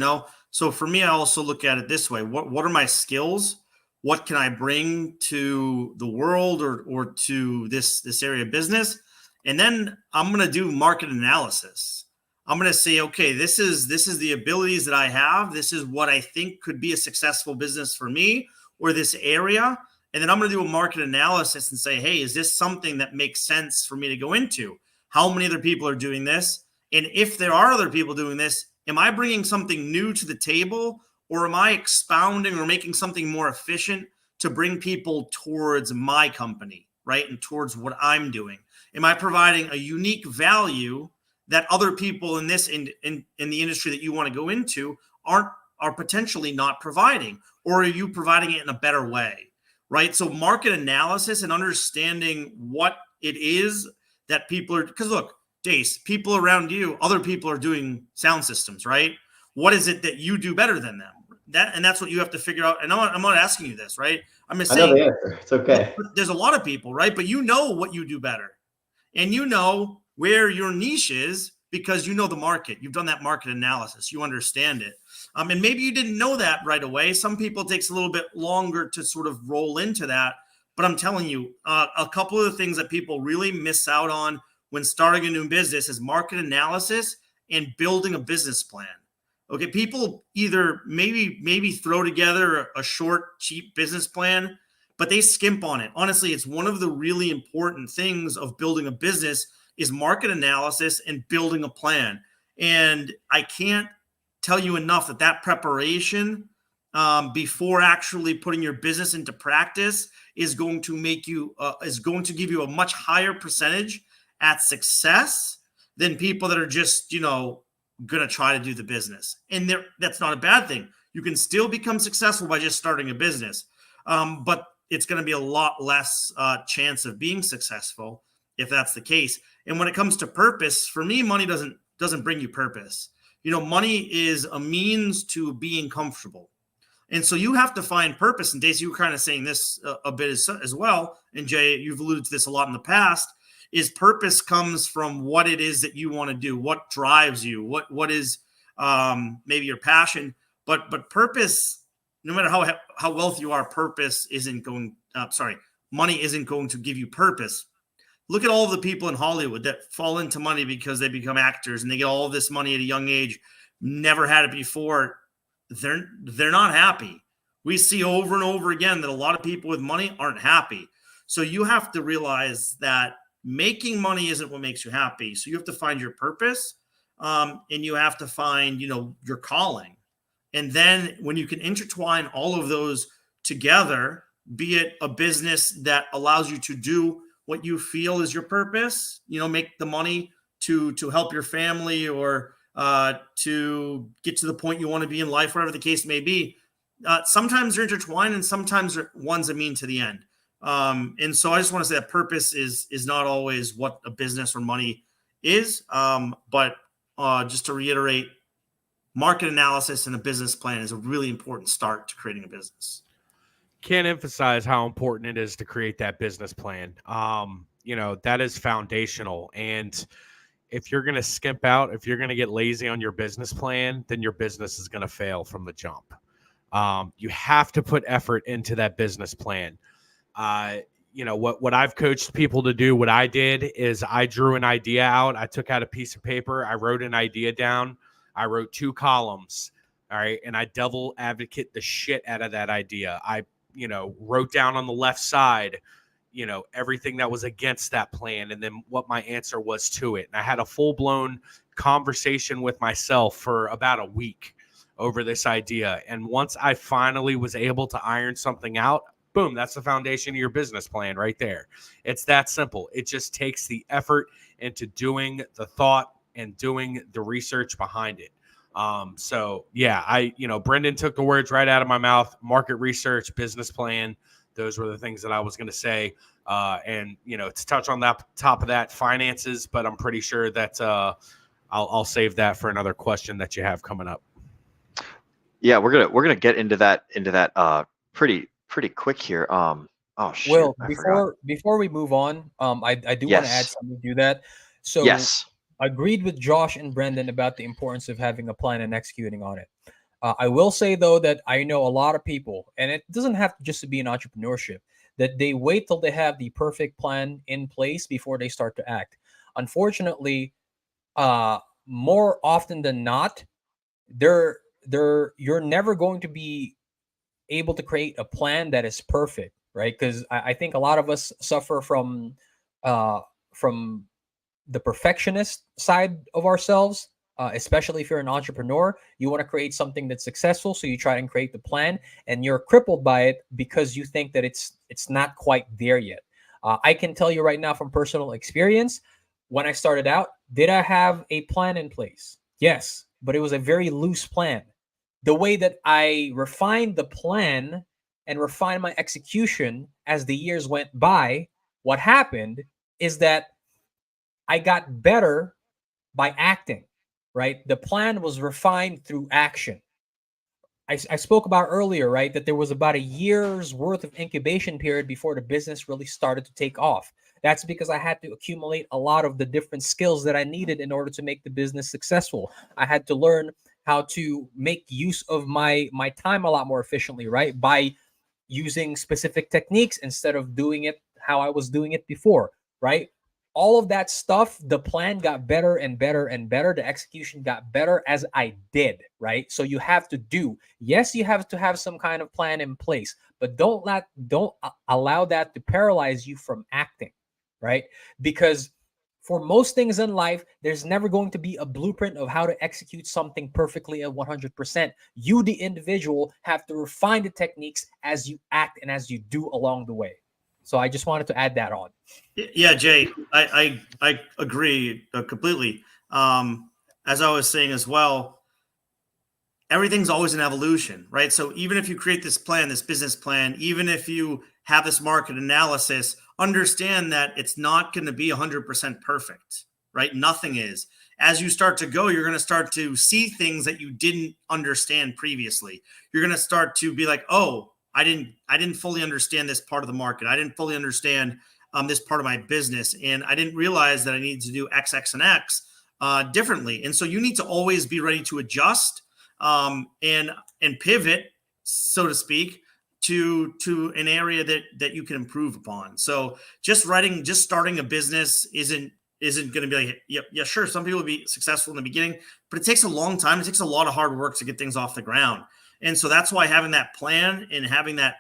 So for me, I also look at it this way: what are my skills? What can I bring to the world or to this area of business? And then I'm going to do market analysis. I'm going to say, okay, this is the abilities that I have. This is what I think could be a successful business for me or this area. And then I'm going to do a market analysis and say, hey, is this something that makes sense for me to go into? How many other people are doing this? And if there are other people doing this, am I bringing something new to the table, or am I expounding or making something more efficient to bring people towards my company, right? And towards what I'm doing? Am I providing a unique value that other people in the industry that you want to go into are potentially not providing? Or are you providing it in a better way? Right. So market analysis and understanding what it is that people are, because look, Dace, people around you, other people are doing sound systems, right? What is it that you do better than them? That's what you have to figure out. And I'm not asking you this, right? I'm just saying, I know the answer. It's okay. There's a lot of people, right? But you know what you do better, and you know where your niche is because you know the market. You've done that market analysis. You understand it. And maybe you didn't know that right away. Some people it takes a little bit longer to sort of roll into that. But I'm telling you, a couple of the things that people really miss out on when starting a new business is market analysis and building a business plan. Okay, people either maybe throw together a short, cheap business plan, but they skimp on it. Honestly, it's one of the really important things of building a business is market analysis and building a plan. And I can't tell you enough that preparation before actually putting your business into practice is going to make you is going to give you a much higher percentage at success than people that are just going to try to do the business. And that's not a bad thing. You can still become successful by just starting a business. But it's going to be a lot less chance of being successful if that's the case. And when it comes to purpose, for me, money doesn't bring you purpose. Money is a means to being comfortable. And so you have to find purpose. And Dace, you were kind of saying this a bit as well. And Jay, you've alluded to this a lot in the past. Is purpose comes from what it is that you want to do, what drives you, what is maybe your passion, but purpose, no matter how wealthy you are, purpose isn't going. Money isn't going to give you purpose. Look at all the people in Hollywood that fall into money because they become actors and they get all this money at a young age, never had it before. They're not happy. We see over and over again that a lot of people with money aren't happy. So you have to realize that making money isn't what makes you happy. So you have to find your purpose, and you have to find, your calling. And then when you can intertwine all of those together, be it a business that allows you to do what you feel is your purpose, make the money to help your family or to get to the point you want to be in life, whatever the case may be. Sometimes they're intertwined and sometimes one's a mean to the end. And so I just want to say that purpose is not always what a business or money is. But just to reiterate, market analysis and a business plan is a really important start to creating a business. Can't emphasize how important it is to create that business plan. That is foundational. And if you're going to skimp out, if you're going to get lazy on your business plan, then your business is going to fail from the jump. You have to put effort into that business plan. What I've coached people to do, what I did is I drew an idea out. I took out a piece of paper. I wrote an idea down. I wrote 2 columns. All right. And I devil advocate the shit out of that idea. I, wrote down on the left side, everything that was against that plan. And then what my answer was to it. And I had a full blown conversation with myself for about a week over this idea. And once I finally was able to iron something out, boom, that's the foundation of your business plan right there. It's that simple. It just takes the effort into doing the thought and doing the research behind it. Brendan took the words right out of my mouth. Market research, business plan. Those were the things that I was going to say. To touch on that top of that, finances, but I'm pretty sure that I'll save that for another question that you have coming up. Yeah, we're gonna get into that pretty quick here. Well, before we move on, I do want to add something to that. So yes, agreed with Josh and Brendan about the importance of having a plan and executing on it. I will say though that I know a lot of people, and it doesn't have to just to be in entrepreneurship, that they wait till they have the perfect plan in place before they start to act. Unfortunately, more often than not, you're never going to be able to create a plan that is perfect, right? Because I think a lot of us suffer from the perfectionist side of ourselves, especially if you're an entrepreneur. You want to create something that's successful, so you try and create the plan, and you're crippled by it because you think that it's not quite there yet. I can tell you right now from personal experience, when I started out, did I have a plan in place? Yes, but it was a very loose plan. The way that I refined the plan and refined my execution as the years went by, what happened is that I got better by acting, right? The plan was refined through action. I spoke about earlier, right, that there was about a year's worth of incubation period before the business really started to take off. That's because I had to accumulate a lot of the different skills that I needed in order to make the business successful. I had to learn how to make use of my time a lot more efficiently, right? By using specific techniques instead of doing it how I was doing it before, right? all of that stuff, the plan got better and better and better. The execution got better as I did, right? So you have to do, yes, you have to have some kind of plan in place, but don't allow that to paralyze you from acting, right? Because for most things in life, there's never going to be a blueprint of how to execute something perfectly at 100%. You, the individual, have to refine the techniques as you act and as you do along the way. So I just wanted to add that on. Yeah, Jay, I agree completely. As I was saying as well, everything's always an evolution, right? So even if you create this plan, this business plan, even if you have this market analysis, understand that it's not going to be 100% perfect, right? Nothing is. As you start to go, you're going to start to see things that you didn't understand previously. You're going to start to be like, oh, I didn't fully understand this part of the market. I didn't fully understand this part of my business. And I didn't realize that I needed to do X, X, and X differently. And so you need to always be ready to adjust and pivot, so to speak, to an area that you can improve upon. So just starting a business isn't going to be like, yeah, sure. Some people will be successful in the beginning, but it takes a long time. It takes a lot of hard work to get things off the ground. And so that's why having that plan and having that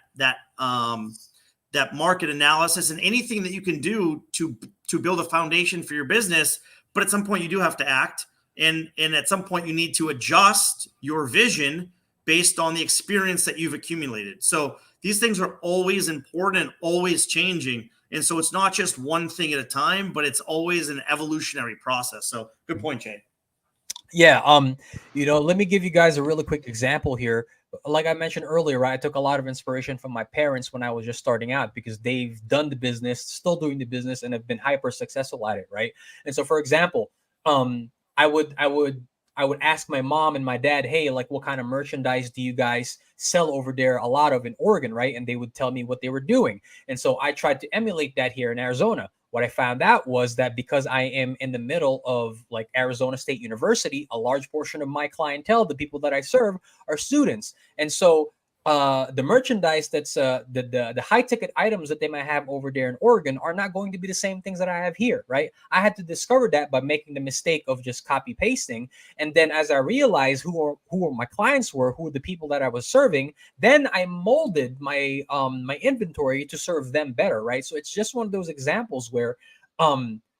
market analysis and anything that you can do to build a foundation for your business. But at some point you do have to act. And at some point you need to adjust your vision based on the experience that you've accumulated. So these things are always important and always changing. And so it's not just one thing at a time, but it's always an evolutionary process. So good point, Jay. Yeah. Let me give you guys a really quick example here. Like I mentioned earlier, right? I took a lot of inspiration from my parents when I was just starting out because they've done the business, still doing the business, and have been hyper successful at it, right? And so, for example, I would ask my mom and my dad, hey, like, what kind of merchandise do you guys sell over there a lot of in Oregon, right? And they would tell me what they were doing. And so I tried to emulate that here in Arizona. What I found out was that because I am in the middle of like Arizona State University, a large portion of my clientele, the people that I serve, are students. And so the merchandise that's the high ticket items that they might have over there in Oregon are not going to be the same things that I have here, right? I had to discover that by making the mistake of just copy pasting. And then as I realized who my clients were, who the people that I was serving, then I molded my my inventory to serve them better, right? So it's just one of those examples where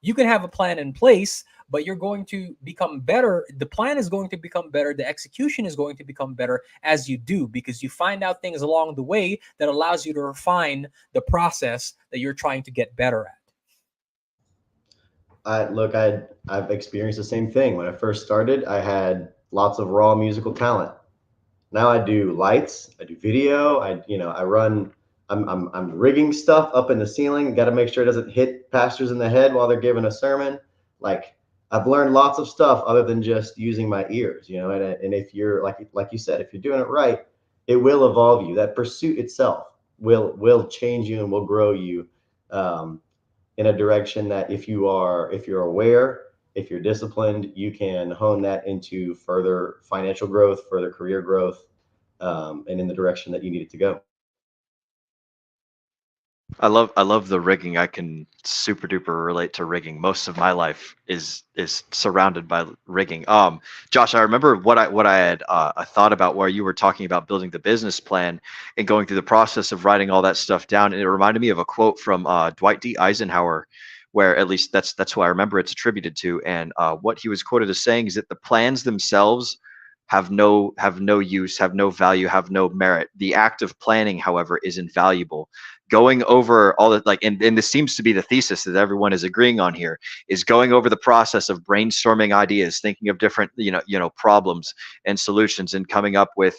you can have a plan in place, but you're going to become better. The plan is going to become better. The execution is going to become better as you do, because you find out things along the way that allows you to refine the process that you're trying to get better at. I've experienced the same thing. When I first started, I had lots of raw musical talent. Now I do lights, I do video, I'm rigging stuff up in the ceiling. Got to make sure it doesn't hit pastors in the head while they're giving a sermon. Like, I've learned lots of stuff other than just using my ears, and if you're like you said, if you're doing it right, it will evolve you. That pursuit itself will change you and will grow you in a direction that if you're aware, if you're disciplined, you can hone that into further financial growth, further career growth, and in the direction that you need it to go. I love the rigging. I can super duper relate to rigging. Most of my life is surrounded by rigging. Josh, I remember what I had thought about where you were talking about building the business plan and going through the process of writing all that stuff down. And it reminded me of a quote from Dwight D. Eisenhower, where at least that's who I remember it's attributed to. And what he was quoted as saying is that the plans themselves have no use, have no value, have no merit. The act of planning, however, is invaluable. Going over all the and this seems to be the thesis that everyone is agreeing on here, is going over the process of brainstorming ideas, thinking of different problems and solutions, and coming up with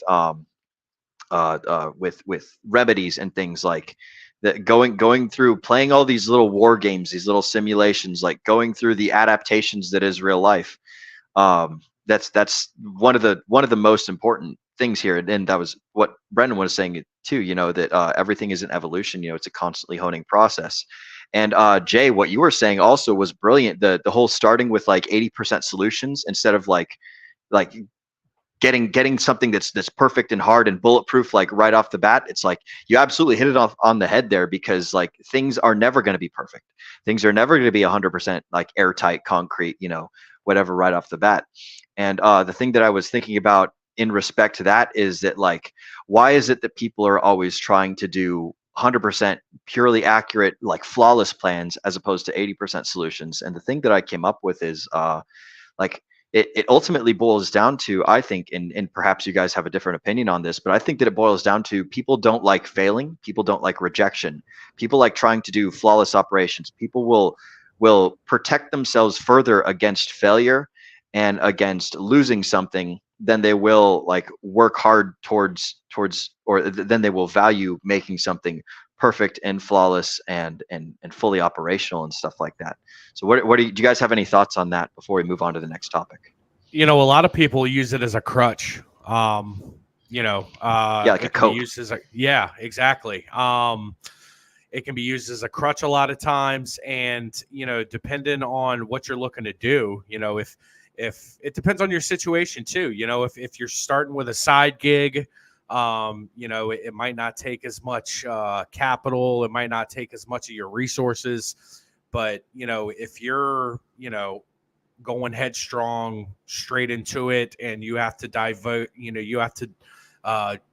remedies and things like that. Going through playing all these little war games, these little simulations, like going through the adaptations that is real life. That's one of the most important things here, and that was what Brendan was saying too. That everything is an evolution. It's a constantly honing process. And Jay, what you were saying also was brilliant. The whole starting with like 80% solutions instead of like getting something that's perfect and hard and bulletproof, like right off the bat. It's like you absolutely hit it off on the head there, because like things are never going to be perfect. Things are never going to be 100% like airtight concrete, whatever, right off the bat. And the thing that I was thinking about in respect to that is that, like, why is it that people are always trying to do 100% purely accurate, like flawless plans, as opposed to 80% solutions? And the thing that I came up with is like it ultimately boils down to, I think, and perhaps you guys have a different opinion on this, but I think that it boils down to people don't like failing. People don't like rejection. People like trying to do flawless operations. People will protect themselves further against failure and against losing something than they will like work hard towards, or then they will value making something perfect and flawless and fully operational and stuff like that. So what do you guys have any thoughts on that before we move on to the next topic? A lot of people use it as a crutch. Like a coat. Yeah, exactly. It can be used as a crutch a lot of times, and depending on what you're looking to do, if it depends on your situation too. If you're starting with a side gig, it might not take as much capital, it might not take as much of your resources, but if you're going headstrong straight into it and you have to divert, you have to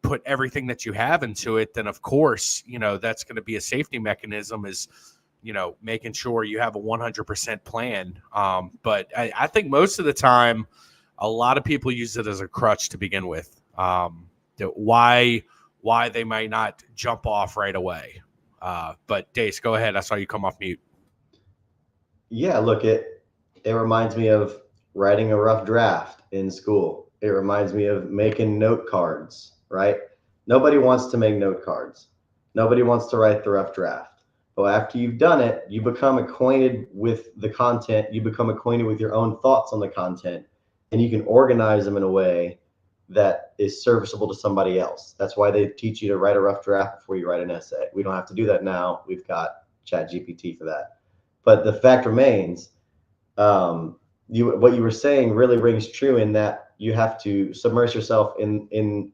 put everything that you have into it, then of course that's going to be a safety mechanism, is making sure you have a 100% plan. But I think most of the time a lot of people use it as a crutch to begin with. Why they might not jump off right away. But Dace, go ahead. I saw you come off mute. Yeah, look, it reminds me of writing a rough draft in school. It reminds me of making note cards, right? Nobody wants to make note cards. Nobody wants to write the rough draft. But after you've done it, you become acquainted with the content. You become acquainted with your own thoughts on the content, and you can organize them in a way that is serviceable to somebody else. That's why they teach you to write a rough draft before you write an essay. We don't have to do that now. We've got ChatGPT for that. But the fact remains, what you were saying really rings true, in that you have to submerge yourself in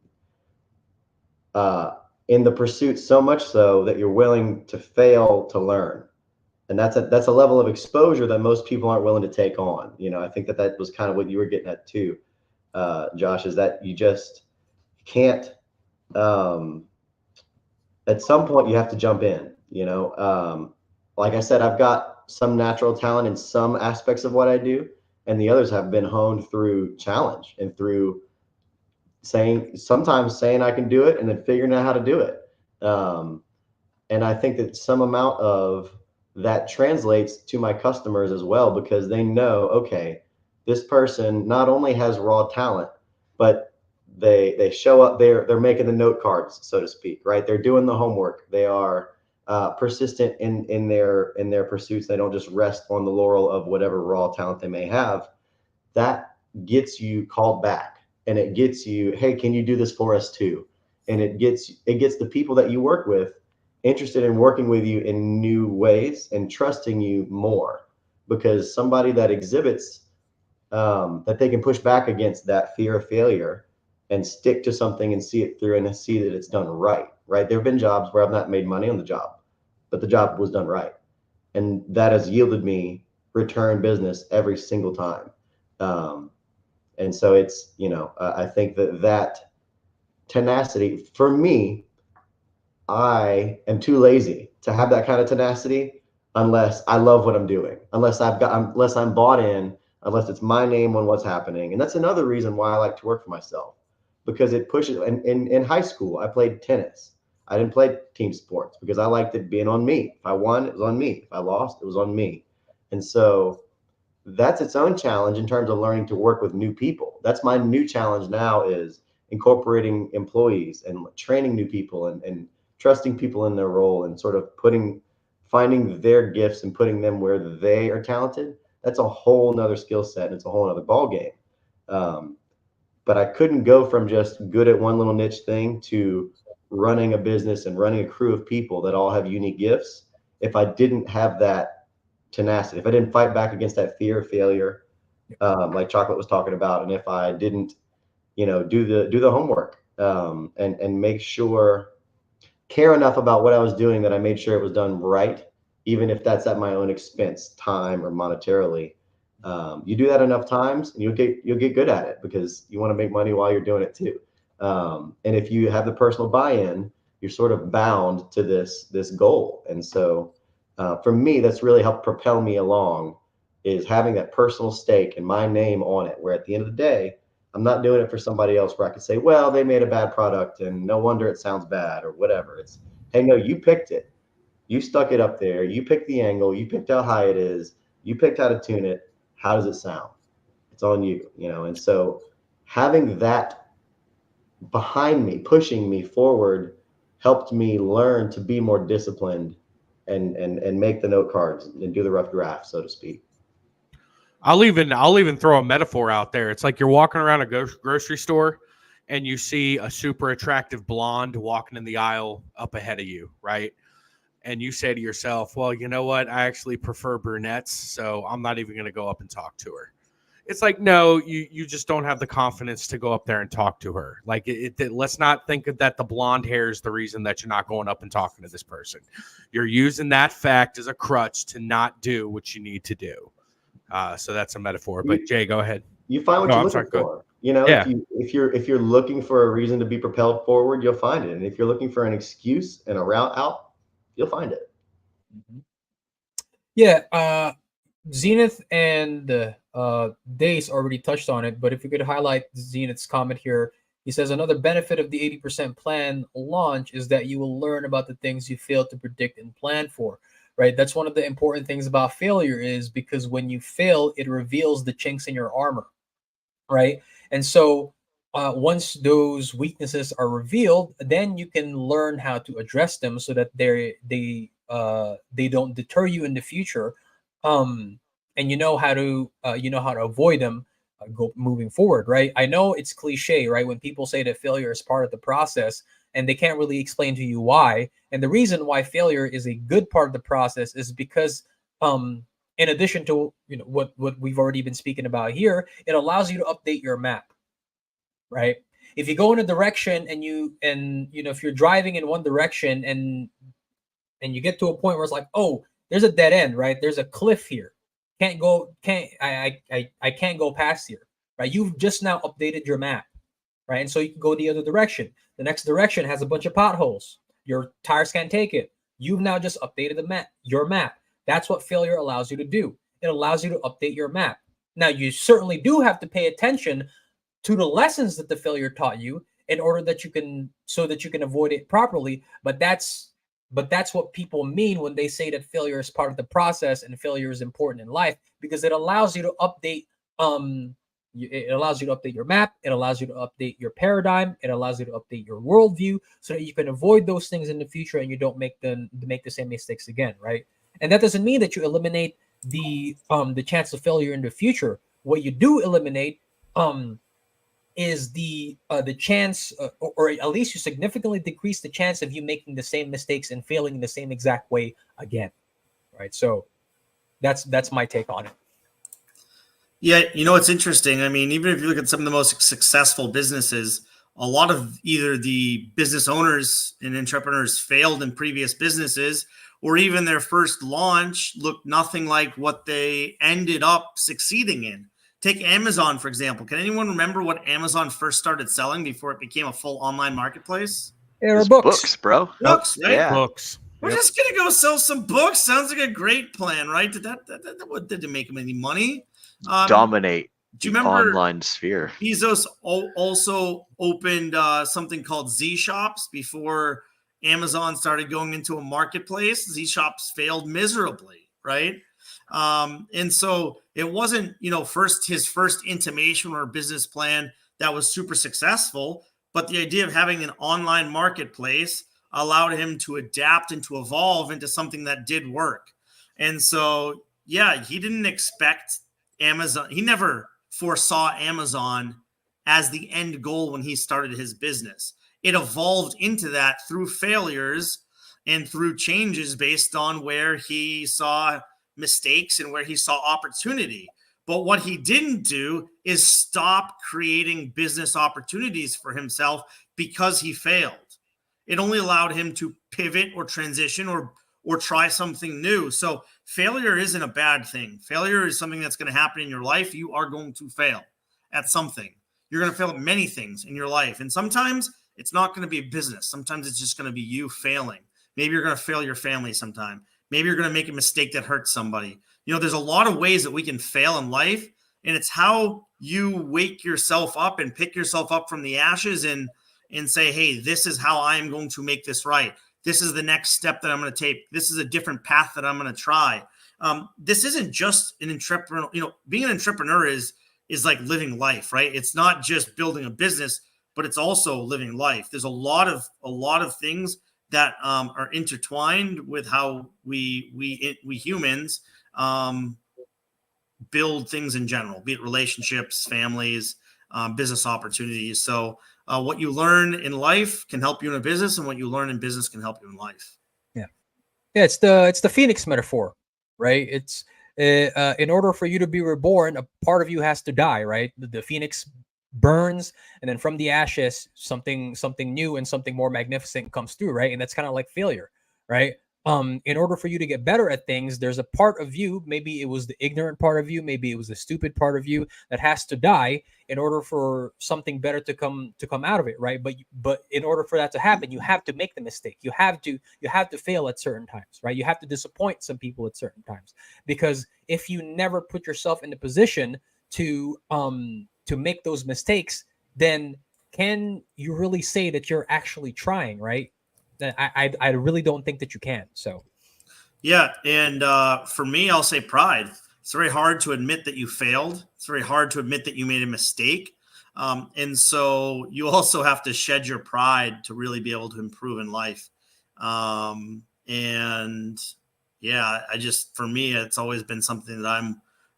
the pursuit so much so that you're willing to fail to learn. And that's a level of exposure that most people aren't willing to take on. I think that was kind of what you were getting at too, Josh, is that you just can't, at some point you have to jump in. Like I said, I've got some natural talent in some aspects of what I do, and the others have been honed through challenge and through sometimes saying I can do it and then figuring out how to do it. And I think that some amount of that translates to my customers as well, because they know, okay, this person not only has raw talent, but they show up, they're making the note cards, so to speak, right? They're doing the homework. They are persistent in their pursuits. They don't just rest on the laurel of whatever raw talent they may have. That gets you called back, and it gets you, hey, can you do this for us too? And it gets the people that you work with interested in working with you in new ways and trusting you more, because somebody that exhibits that they can push back against that fear of failure and stick to something and see it through and see that it's done right. There have been jobs where I've not made money on the job, but the job was done right. And that has yielded me return business every single time. And so it's, I think that tenacity, for me, I am too lazy to have that kind of tenacity unless I love what I'm doing, unless I'm bought in, unless it's my name on what's happening. And that's another reason why I like to work for myself, because it pushes. In high school, I played tennis. I didn't play team sports because I liked it being on me. If I won, it was on me. If I lost, it was on me. And so that's its own challenge in terms of learning to work with new people. That's my new challenge now, is incorporating employees and training new people and trusting people in their role and sort of finding their gifts and putting them where they are talented. That's a whole nother skill set, and it's a whole nother ball game. But I couldn't go from just good at one little niche thing to running a business and running a crew of people that all have unique gifts if I didn't have that tenacity, if I didn't fight back against that fear of failure, like Chocolate was talking about, and if I didn't do the homework, and make sure, care enough about what I was doing that I made sure it was done right, even if that's at my own expense, time or monetarily. You do that enough times, and you'll get good at it, because you want to make money while you're doing it too. And if you have the personal buy-in, you're sort of bound to this goal. And so, for me, that's really helped propel me along, is having that personal stake and my name on it. Where at the end of the day, I'm not doing it for somebody else, where I could say, well, they made a bad product and no wonder it sounds bad or whatever. It's, hey, no, you picked it. You stuck it up there. You picked the angle. You picked how high it is. You picked how to tune it. How does it sound? It's on you, And so having that behind me, pushing me forward, helped me learn to be more disciplined and make the note cards and do the rough draft, so to speak. I'll even throw a metaphor out there. It's like you're walking around a grocery store and you see a super attractive blonde walking in the aisle up ahead of you, right? And you say to yourself, well, you know what? I actually prefer brunettes, so I'm not even going to go up and talk to her. It's like, no, you just don't have the confidence to go up there and talk to her. Like, let's not think that the blonde hair is the reason that you're not going up and talking to this person. You're using that fact as a crutch to not do what you need to do. So that's a metaphor. But Jay, go ahead. You find what you're looking for. Yeah. If you're looking for a reason to be propelled forward, you'll find it. And if you're looking for an excuse and a route out, you'll find it. Yeah. Zenith and Dace already touched on it, but if you could highlight Zenith's comment here, he says another benefit of the 80% plan launch is that you will learn about the things you failed to predict and plan for. Right. That's one of the important things about failure, is because when you fail, it reveals the chinks in your armor. Right. And so once those weaknesses are revealed, then you can learn how to address them so that they don't deter you in the future. And you know how to avoid them moving forward. Right. I know it's cliche, right? When people say that failure is part of the process, and they can't really explain to you why. And the reason why failure is a good part of the process is because, in addition to what we've already been speaking about here, it allows you to update your map, right? If you go in a direction and if you're driving in one direction and you get to a point where it's like, oh, there's a dead end, right? There's a cliff here. I can't go past here, right? You've just now updated your map, right? And so you can go the other direction. The next direction has a bunch of potholes. Your tires can't take it. You've now just updated your map. That's what failure allows you to do. It allows you to update your map. Now, you certainly do have to pay attention to the lessons that the failure taught you in order that you can avoid it properly. But that's what people mean when they say that failure is part of the process and failure is important in life, because it allows you to update it allows you to update your map. It allows you to update your paradigm. It allows you to update your worldview so that you can avoid those things in the future and you don't make the same mistakes again, right? And that doesn't mean that you eliminate the chance of failure in the future. What you do eliminate is the chance, or at least you significantly decrease the chance of you making the same mistakes and failing in the same exact way again, right? So that's my take on it. Yeah, it's interesting. I mean, even if you look at some of the most successful businesses, a lot of either the business owners and entrepreneurs failed in previous businesses, or even their first launch looked nothing like what they ended up succeeding in. Take Amazon, for example. Can anyone remember what Amazon first started selling before it became a full online marketplace? Books, bro. Books, right? Yeah. Books. We're just going to go sell some books. Sounds like a great plan, right? Did it make them any money? Dominate do you the remember online sphere. Bezos also opened something called Z Shops before Amazon started going into a marketplace. Z Shops failed miserably, right? And so it wasn't, his first intimation or business plan that was super successful, but the idea of having an online marketplace allowed him to adapt and to evolve into something that did work. And so, yeah, he didn't expect Amazon. He never foresaw Amazon as the end goal when he started his business. It evolved into that through failures and through changes based on where he saw mistakes and where he saw opportunity. But what he didn't do is stop creating business opportunities for himself because he failed. It only allowed him to pivot or transition or try something new. So failure isn't a bad thing. Failure is something that's going to happen in your life. You are going to fail at something. You're going to fail at many things in your life. And sometimes it's not going to be a business. Sometimes it's just going to be you failing. Maybe you're going to fail your family sometime. Maybe you're going to make a mistake that hurts somebody. You know, there's a lot of ways that we can fail in life, and it's how you wake yourself up and pick yourself up from the ashes and say, hey, this is how I am going to make this right. This is the next step that I'm going to take. This is a different path that I'm going to try. This isn't just an entrepreneur. You know, being an entrepreneur is like living life, right? It's not just building a business, but it's also living life. There's a lot of things that are intertwined with how we humans build things in general, be it relationships, families, business opportunities. So what you learn in life can help you in a business, and what you learn in business can help you in life. Yeah, it's the Phoenix metaphor, right? It's in order for you to be reborn, a part of you has to die, right? The Phoenix burns, and then from the ashes, something new and something more magnificent comes through, right? And that's kind of like failure, right? In order for you to get better at things, there's a part of you, maybe it was the ignorant part of you, maybe it was the stupid part of you, that has to die in order for something better to come out of it, right? But in order for that to happen, you have to make the mistake. You have to fail at certain times, right? You have to disappoint some people at certain times, because if you never put yourself in the position to make those mistakes, then can you really say that you're actually trying, right? I really don't think that you can. So, yeah. And for me, I'll say pride. It's very hard to admit that you failed. It's very hard to admit that you made a mistake. And so you also have to shed your pride to really be able to improve in life. And yeah, for me, it's always been something that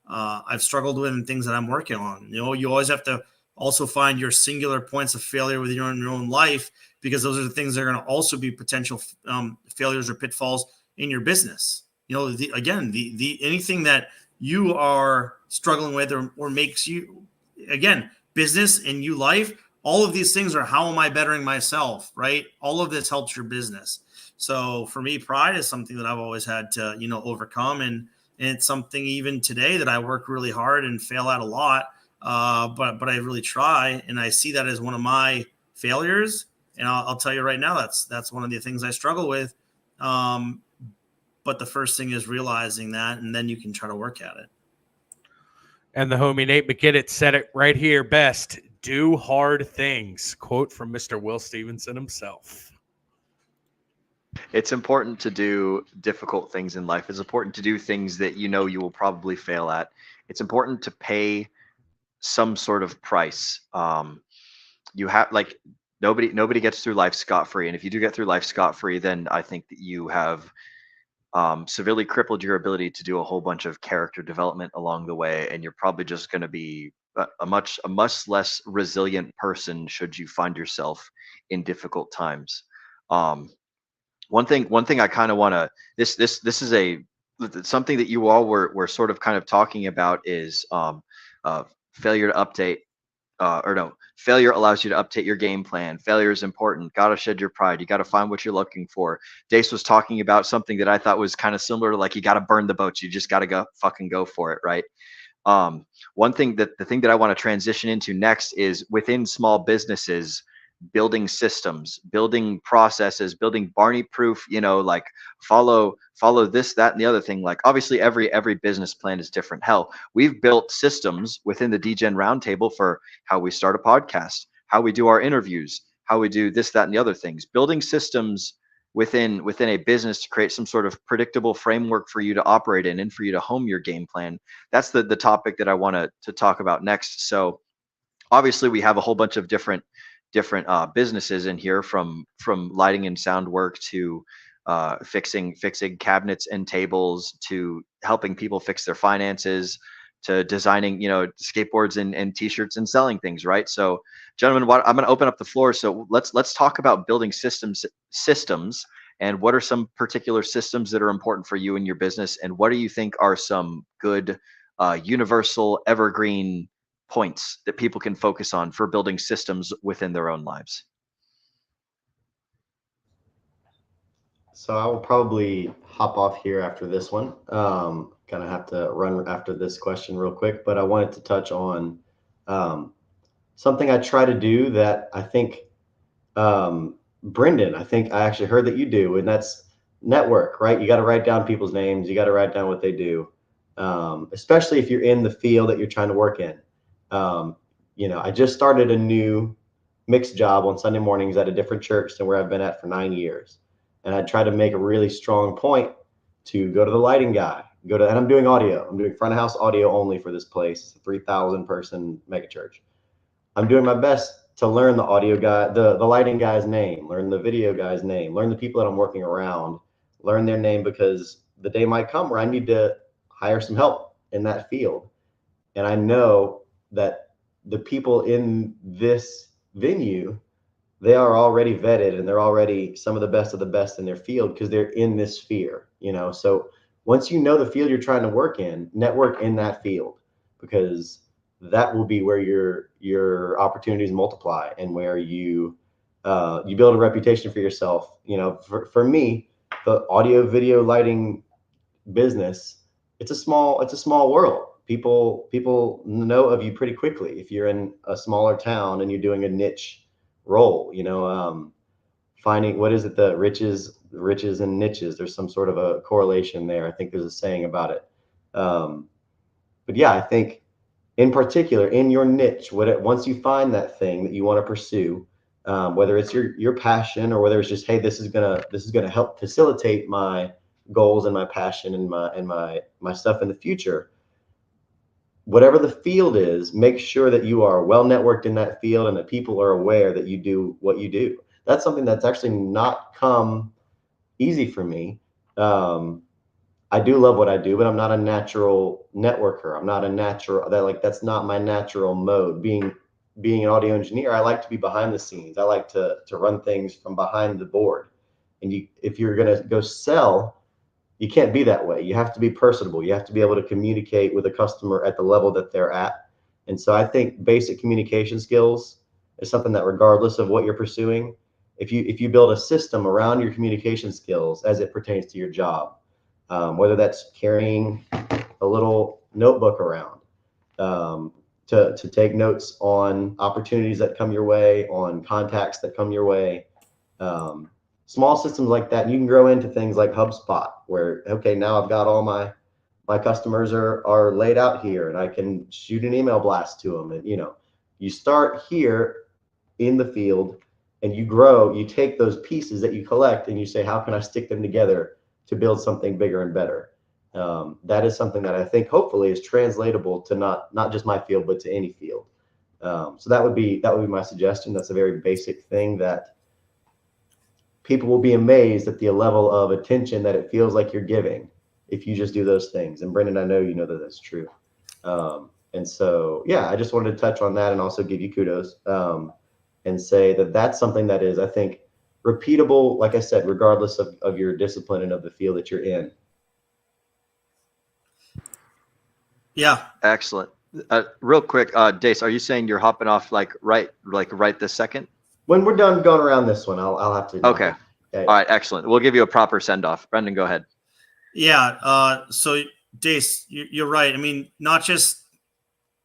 I've struggled with, and things that I'm working on. You know, you always have to also find your singular points of failure within your own life, because those are the things that are going to also be potential failures or pitfalls in your business. You know, anything that you are struggling with or makes you, again, business and you life, all of these things are, how am I bettering myself, right? All of this helps your business. So for me, pride is something that I've always had to, overcome. And it's something even today that I work really hard and fail at a lot. But I really try, and I see that as one of my failures. And I'll tell you right now, that's one of the things I struggle with. But the first thing is realizing that, and then you can try to work at it. And the homie Nate McKinnon said it right here best: do hard things. Quote from Mr. Will Stevenson himself. It's important to do difficult things in life. It's important to do things that you will probably fail at. It's important to pay some sort of price. You have, like, nobody gets through life scot-free. And if you do get through life scot-free, then I think that you have severely crippled your ability to do a whole bunch of character development along the way. And you're probably just going to be a much less resilient person should you find yourself in difficult times. One thing I kind of want to, this is something that you all were sort of kind of talking about is failure to update. Failure allows you to update your game plan. Failure is important. Got to shed your pride. You got to find what you're looking for. Dace was talking about something that I thought was kind of similar to, like, you got to burn the boats. You just got to go for it, right? The thing that I want to transition into next is within small businesses, building systems, building processes, building Barney proof, like follow this, that, and the other thing. Like, obviously every business plan is different. Hell, we've built systems within the DGen Roundtable for how we start a podcast, how we do our interviews, how we do this, that, and the other things. Building systems within a business to create some sort of predictable framework for you to operate in and for you to home your game plan. That's the topic that I want to talk about next. So obviously we have a whole bunch of different businesses in here, from lighting and sound work to fixing cabinets and tables, to helping people fix their finances, to designing skateboards and t-shirts and selling things, right? So gentlemen, I'm going to open up the floor. So let's talk about building systems, and what are some particular systems that are important for you in your business, and what do you think are some good universal evergreen points that people can focus on for building systems within their own lives? So I will probably hop off here after this one. Kind of have to run after this question real quick, but I wanted to touch on something I try to do that I think, Brendan, I think I actually heard that you do, and that's network, right? You got to write down people's names. You got to write down what they do, especially if you're in the field that you're trying to work in. I just started a new mixed job on Sunday mornings at a different church than where I've been at for 9 years. And I try to make a really strong point to go to the lighting guy, and I'm doing audio. I'm doing front of house audio only for this place. It's a 3,000 person mega church. I'm doing my best to learn the audio guy, the lighting guy's name, learn the video guy's name, learn the people that I'm working around, learn their name, because the day might come where I need to hire some help in that field. And I know that the people in this venue, they are already vetted and they're already some of the best in their field because they're in this sphere, So once you know the field you're trying to work in, network in that field, because that will be where your opportunities multiply and where you build a reputation for yourself. For me, the audio, video, lighting business, it's a small world. People know of you pretty quickly if you're in a smaller town and you're doing a niche role. Finding, what is it, the riches and niches, there's some sort of a correlation there. I think there's a saying about it. But yeah, I think in particular in your niche, once you find that thing that you want to pursue, whether it's your passion or whether it's just, hey, this is gonna help facilitate my goals and my passion and my stuff in the future. Whatever the field is, make sure that you are well networked in that field and that people are aware that you do what you do. That's something that's actually not come easy for me. I do love what I do, but I'm not a natural networker. I'm not a natural, that's not my natural mode. Being an audio engineer, I like to be behind the scenes. I like to run things from behind the board. And if you're going to go sell, you can't be that way. You have to be personable. You have to be able to communicate with a customer at the level that they're at. And so I think basic communication skills is something that, regardless of what you're pursuing, if you build a system around your communication skills as it pertains to your job, whether that's carrying a little notebook around to take notes on opportunities that come your way, on contacts that come your way, small systems like that. You can grow into things like HubSpot, where, okay, now I've got all my customers are laid out here and I can shoot an email blast to them. And, you start here in the field and you grow, you take those pieces that you collect and you say, how can I stick them together to build something bigger and better? That is something that I think hopefully is translatable to not just my field, but to any field. So that would be my suggestion. That's a very basic thing that people will be amazed at the level of attention that it feels like you're giving if you just do those things. And Brendan, I know you know that that's true. And so, yeah, I just wanted to touch on that and also give you kudos and say that that's something that is, I think, repeatable, like I said, regardless of your discipline and of the field that you're in. Yeah. Excellent. Real quick, Dace, are you saying you're hopping off right this second? When we're done going around this one, I'll have to. Okay. All right. Excellent. We'll give you a proper send off. Brendan, go ahead. Yeah. So Dace, you're right. I mean, not just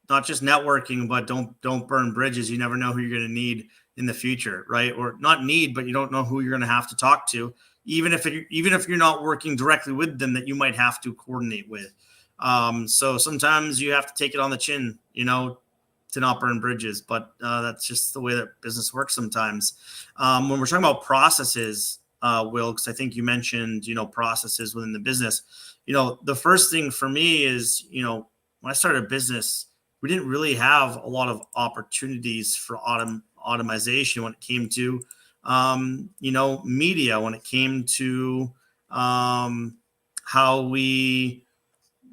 networking, but don't burn bridges. You never know who you're going to need in the future, right? Or not need, but you don't know who you're going to have to talk to, even if you're not working directly with them, that you might have to coordinate with. So sometimes you have to take it on the chin, to not burn bridges, but that's just the way that business works sometimes. When we're talking about processes, Will, because I think you mentioned, processes within the business, the first thing for me is, when I started a business, we didn't really have a lot of opportunities for automation when it came to, media, when it came to how we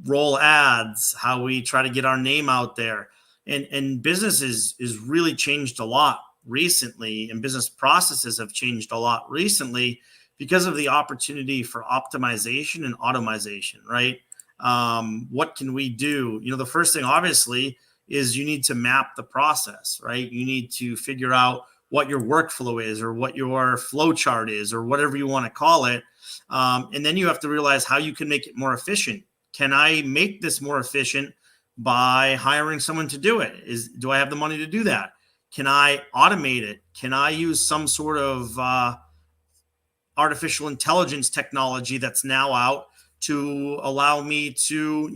roll ads, how we try to get our name out there. And business is really changed a lot recently, and business processes have changed a lot recently because of the opportunity for optimization and automation, right? What can we do? The first thing obviously is you need to map the process, right? You need to figure out what your workflow is, or what your flow chart is, or whatever you want to call it. And then you have to realize how you can make it more efficient. Can I make this more efficient by hiring someone to do it? Do I have the money to do that? Can I automate it? Can I use some sort of artificial intelligence technology that's now out to allow me to,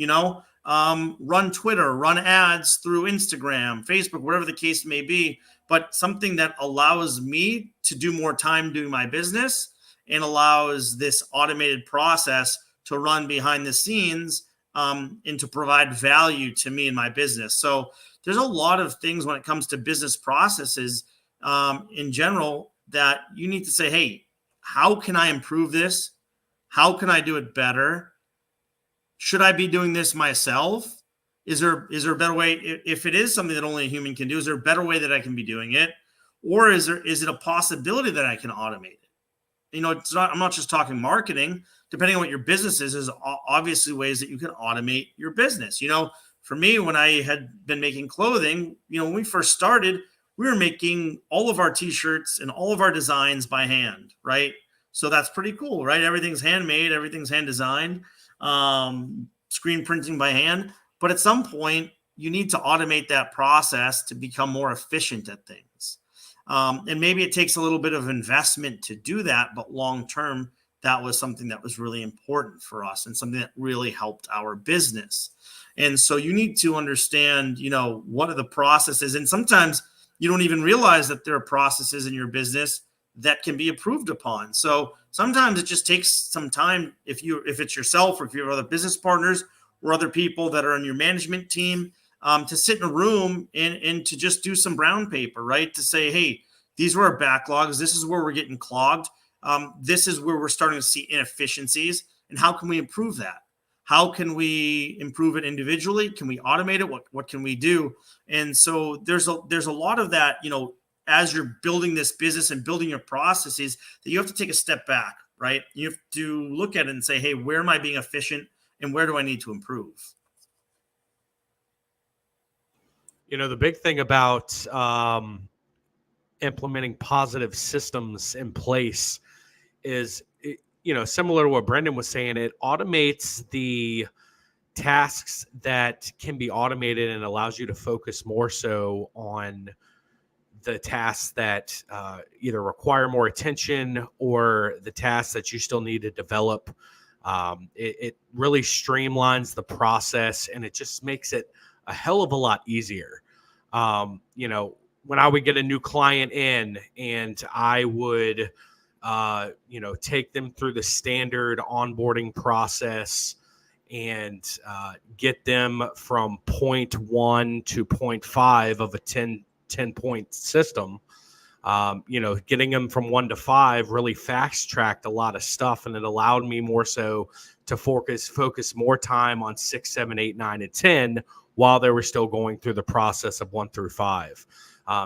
run Twitter, run ads through Instagram, Facebook, whatever the case may be, but something that allows me to do more time doing my business and allows this automated process to run behind the scenes and to provide value to me and my business. So there's a lot of things when it comes to business processes in general that you need to say, hey, how can I improve this? How can I do it better? Should I be doing this myself? Is there a better way? If it is something that only a human can do, is there a better way that I can be doing it? Or is it a possibility that I can automate it? I'm not just talking marketing. Depending on what your business is, there's obviously ways that you can automate your business. For me, when I had been making clothing, when we first started, we were making all of our t-shirts and all of our designs by hand, right? So that's pretty cool, right? Everything's handmade, everything's hand designed, screen printing by hand. But at some point, you need to automate that process to become more efficient at things. And maybe it takes a little bit of investment to do that, but long-term, that was something that was really important for us and something that really helped our business. And so you need to understand, what are the processes? And sometimes you don't even realize that there are processes in your business that can be improved upon. So sometimes it just takes some time if it's yourself or if you have other business partners or other people that are on your management team to sit in a room and to just do some brown paper, right? To say, hey, these were our backlogs. This is where we're getting clogged. This is where we're starting to see inefficiencies. And how can we improve that? How can we improve it individually? Can we automate it? What can we do? And so there's a lot of that, as you're building this business and building your processes, that you have to take a step back, right? You have to look at it and say, hey, where am I being efficient and where do I need to improve? The big thing about implementing positive systems in place is, similar to what Brendan was saying, it automates the tasks that can be automated and allows you to focus more so on the tasks that either require more attention or the tasks that you still need to develop. It really streamlines the process and it just makes it a hell of a lot easier. When I would get a new client in and I would, take them through the standard onboarding process and get them from point 1 to point 5 of a 10-point system, getting them from 1 to 5 really fast tracked a lot of stuff. And it allowed me more so to focus more time on 6, 7, 8, 9, and 10 while they were still going through the process of 1 through 5.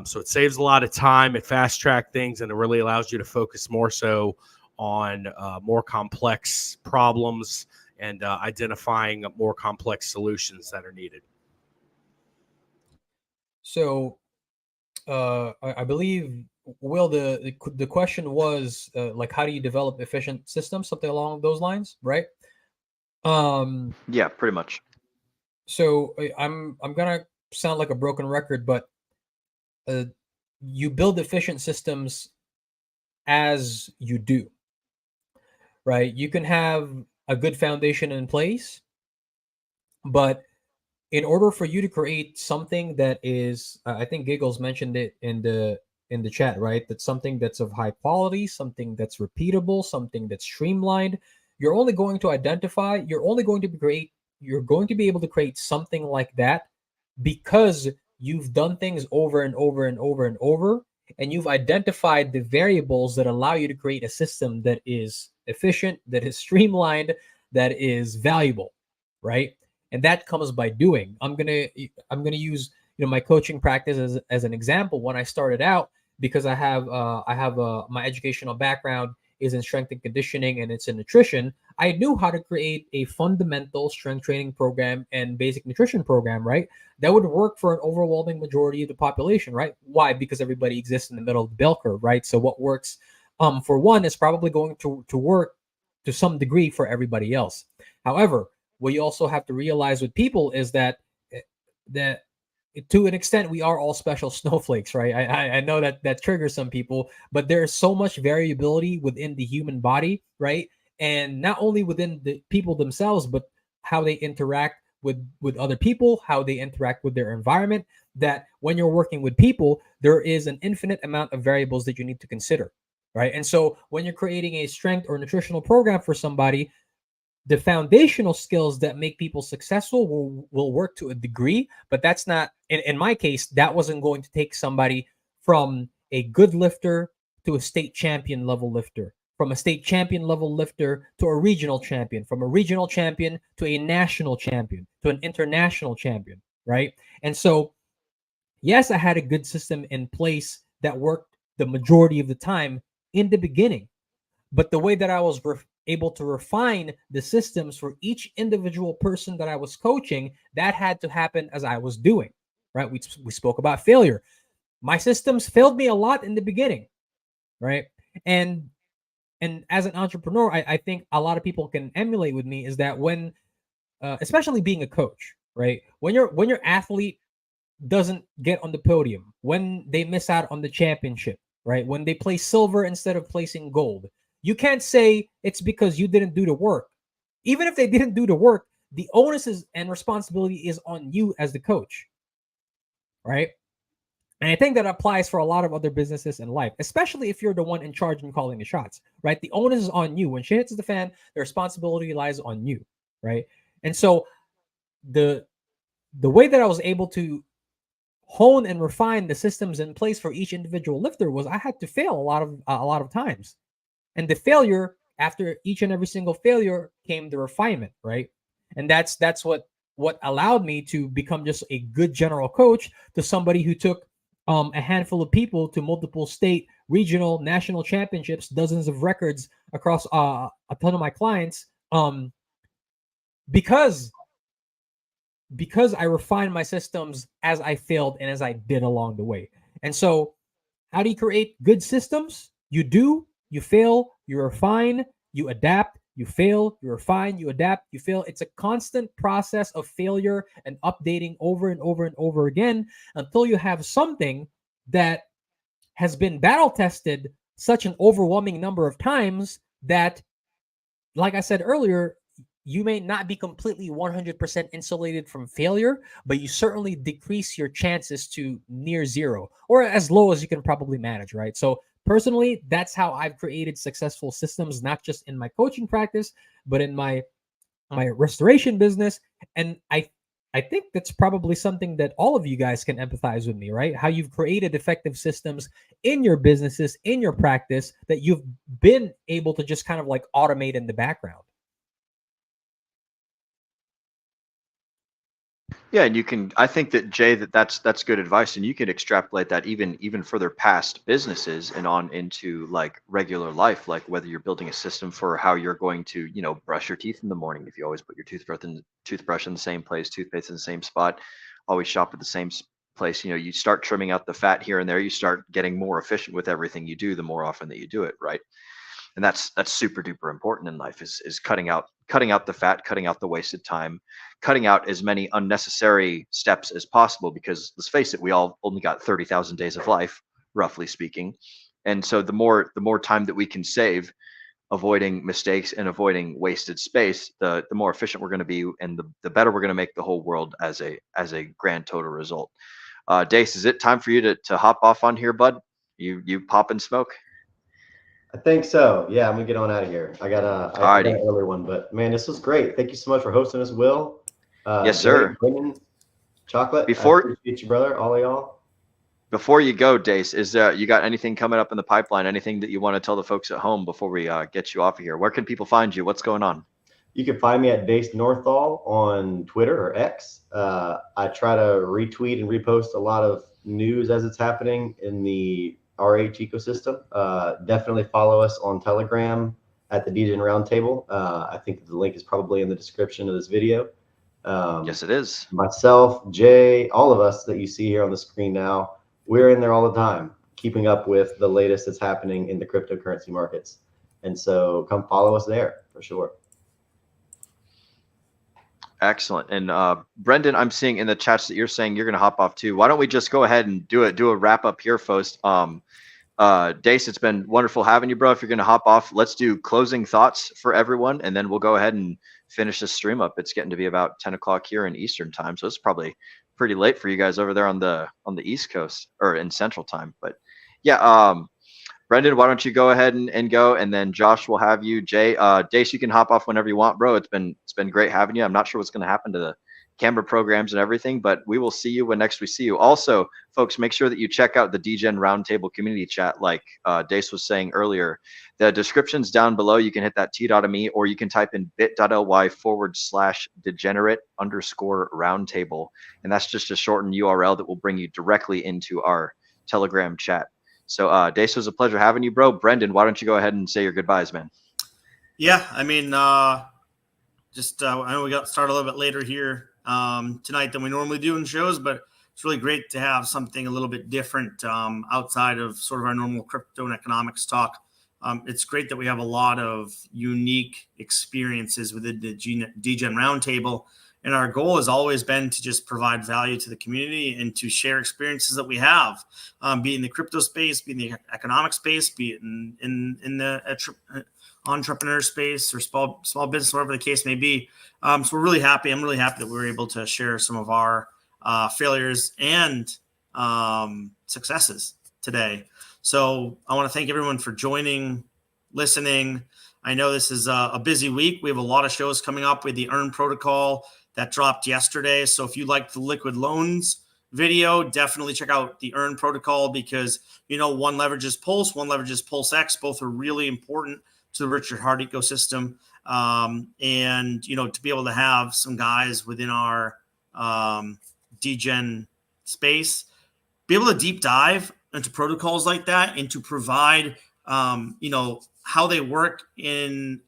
So it saves a lot of time, it fast track things, and it really allows you to focus more so on more complex problems and identifying more complex solutions that are needed. So I believe, Will, the question was how do you develop efficient systems, something along those lines, right? Yeah, pretty much. So I'm gonna sound like a broken record, but you build efficient systems as you do, right? You can have a good foundation in place, but in order for you to create something that is, I think Giggles mentioned it in the chat, right? That's something that's of high quality, something that's repeatable, something that's streamlined. You're only going to be able to create something like that because you've done things over and over and over and over, and you've identified the variables that allow you to create a system that is efficient, that is streamlined, that is valuable, right? And that comes by doing. I'm gonna use my coaching practice as an example. When I started out, because I have my educational background is in strength and conditioning and it's in nutrition, I knew how to create a fundamental strength training program and basic nutrition program, right? That would work for an overwhelming majority of the population, right? Why? Because everybody exists in the middle of the bell curve, right? So what works for one is probably going to work to some degree for everybody else. However, what you also have to realize with people is that to an extent we are all special snowflakes, right? I know that triggers some people, but there's so much variability within the human body, right? And not only within the people themselves, but how they interact with other people, how they interact with their environment, that when you're working with people, there is an infinite amount of variables that you need to consider, right? And so when you're creating a strength or nutritional program for somebody, the foundational skills that make people successful will work to a degree, but that's not, in my case, that wasn't going to take somebody from a good lifter to a state champion level lifter, from a state champion level lifter to a regional champion, from a regional champion to a national champion, to an international champion, right? And so, yes, I had a good system in place that worked the majority of the time in the beginning, but the way that I was able to refine the systems for each individual person that I was coaching, that had to happen as I was doing, right? We spoke about failure. My systems failed me a lot in the beginning, right? And as an entrepreneur, I think a lot of people can emulate with me is that when, especially being a coach, right? When your athlete doesn't get on the podium, when they miss out on the championship, right? When they play silver instead of placing gold, you can't say it's because you didn't do the work. Even if they didn't do the work, the onus and responsibility is on you as the coach, right? And I think that applies for a lot of other businesses in life, especially if you're the one in charge and calling the shots, right? The onus is on you. When shit hits the fan, the responsibility lies on you, right? And so the way that I was able to hone and refine the systems in place for each individual lifter was I had to fail a lot of times. And the failure, after each and every single failure, came the refinement, right? And that's what allowed me to become just a good general coach to somebody who took a handful of people to multiple state, regional, national championships, dozens of records across a ton of my clients, because I refined my systems as I failed and as I did along the way. And so, how do you create good systems? You fail, you refine, you adapt, you fail, you refine, you adapt, you fail. It's a constant process of failure and updating over and over and over again until you have something that has been battle tested such an overwhelming number of times that, like I said earlier, you may not be completely 100% insulated from failure, but you certainly decrease your chances to near zero or as low as you can probably manage, right? So personally, that's how I've created successful systems, not just in my coaching practice, but in my restoration business. And I think that's probably something that all of you guys can empathize with me, right? How you've created effective systems in your businesses, in your practice, that you've been able to just kind of like automate in the background. Yeah, and you can. I think that Jay, that's good advice, and you can extrapolate that even further past businesses and on into like regular life, like whether you're building a system for how you're going to, brush your teeth in the morning. If you always put your toothbrush in the same place, toothpaste in the same spot, always shop at the same place. You start trimming out the fat here and there. You start getting more efficient with everything you do the more often that you do it, right? And that's super duper important in life is cutting out the fat, cutting out the wasted time, cutting out as many unnecessary steps as possible, because let's face it, we all only got 30,000 days of life, roughly speaking. And so the more time that we can save avoiding mistakes and avoiding wasted space, the more efficient we're going to be, and the better we're going to make the whole world as a grand total result. Dace, is it time for you to hop off on here, bud? You pop and smoke? I think so. Yeah, I'm gonna get on out of here. I got an earlier one, but man, this was great. Thank you so much for hosting us, Will. Yes, sir. Chocolate. I appreciate you, brother. All of y'all. Before you go, Dace, is you got anything coming up in the pipeline? Anything that you want to tell the folks at home before we get you off of here? Where can people find you? What's going on? You can find me at Dace Northal on Twitter or X. I try to retweet and repost a lot of news as it's happening in the RH ecosystem. Definitely follow us on Telegram at the DGen Roundtable. I think the link is probably in the description of this video. Yes, it is. Myself, Jay, all of us that you see here on the screen now, we're in there all the time, keeping up with the latest that's happening in the cryptocurrency markets. And so come follow us there for sure. Excellent. And Brendan, I'm seeing in the chats that you're saying you're going to hop off too. Why don't we just go ahead and do a wrap up here, folks? Dace, it's been wonderful having you, bro. If you're going to hop off, let's do closing thoughts for everyone, and then we'll go ahead and finish this stream up. It's getting to be about 10 o'clock here in Eastern time, so it's probably pretty late for you guys over there on the East Coast or in Central time. But yeah, Brendan, why don't you go ahead and go, and then Josh will have you. Jay, Dace, you can hop off whenever you want, bro. It's been great having you. I'm not sure what's going to happen to the camera programs and everything, but we will see you when next we see you. Also, folks, make sure that you check out the DGen Roundtable community chat, like Dace was saying earlier. The description's down below. You can hit that t.me, or you can type in bit.ly/degenerate_roundtable, and that's just a shortened URL that will bring you directly into our Telegram chat. So, Dace, it was a pleasure having you, bro. Brendan, why don't you go ahead and say your goodbyes, man? Yeah, I mean, I know we got started a little bit later here tonight than we normally do in shows, but it's really great to have something a little bit different outside of sort of our normal crypto and economics talk. It's great that we have a lot of unique experiences within the DGen Roundtable. And our goal has always been to just provide value to the community and to share experiences that we have, be it in the crypto space, be in the economic space, be it in the entrepreneur space or small business, whatever the case may be. So we're really happy. I'm really happy that we were able to share some of our failures and successes today. So I want to thank everyone for joining, listening. I know this is a busy week. We have a lot of shows coming up with the Earn Protocol that dropped yesterday. So if you like the liquid loans video, definitely check out the Earn Protocol, because, one leverages Pulse, one leverages Pulse X. Both are really important to the Richard Hart ecosystem. And, to be able to have some guys within our DGen space, be able to deep dive into protocols like that and to provide, how they work in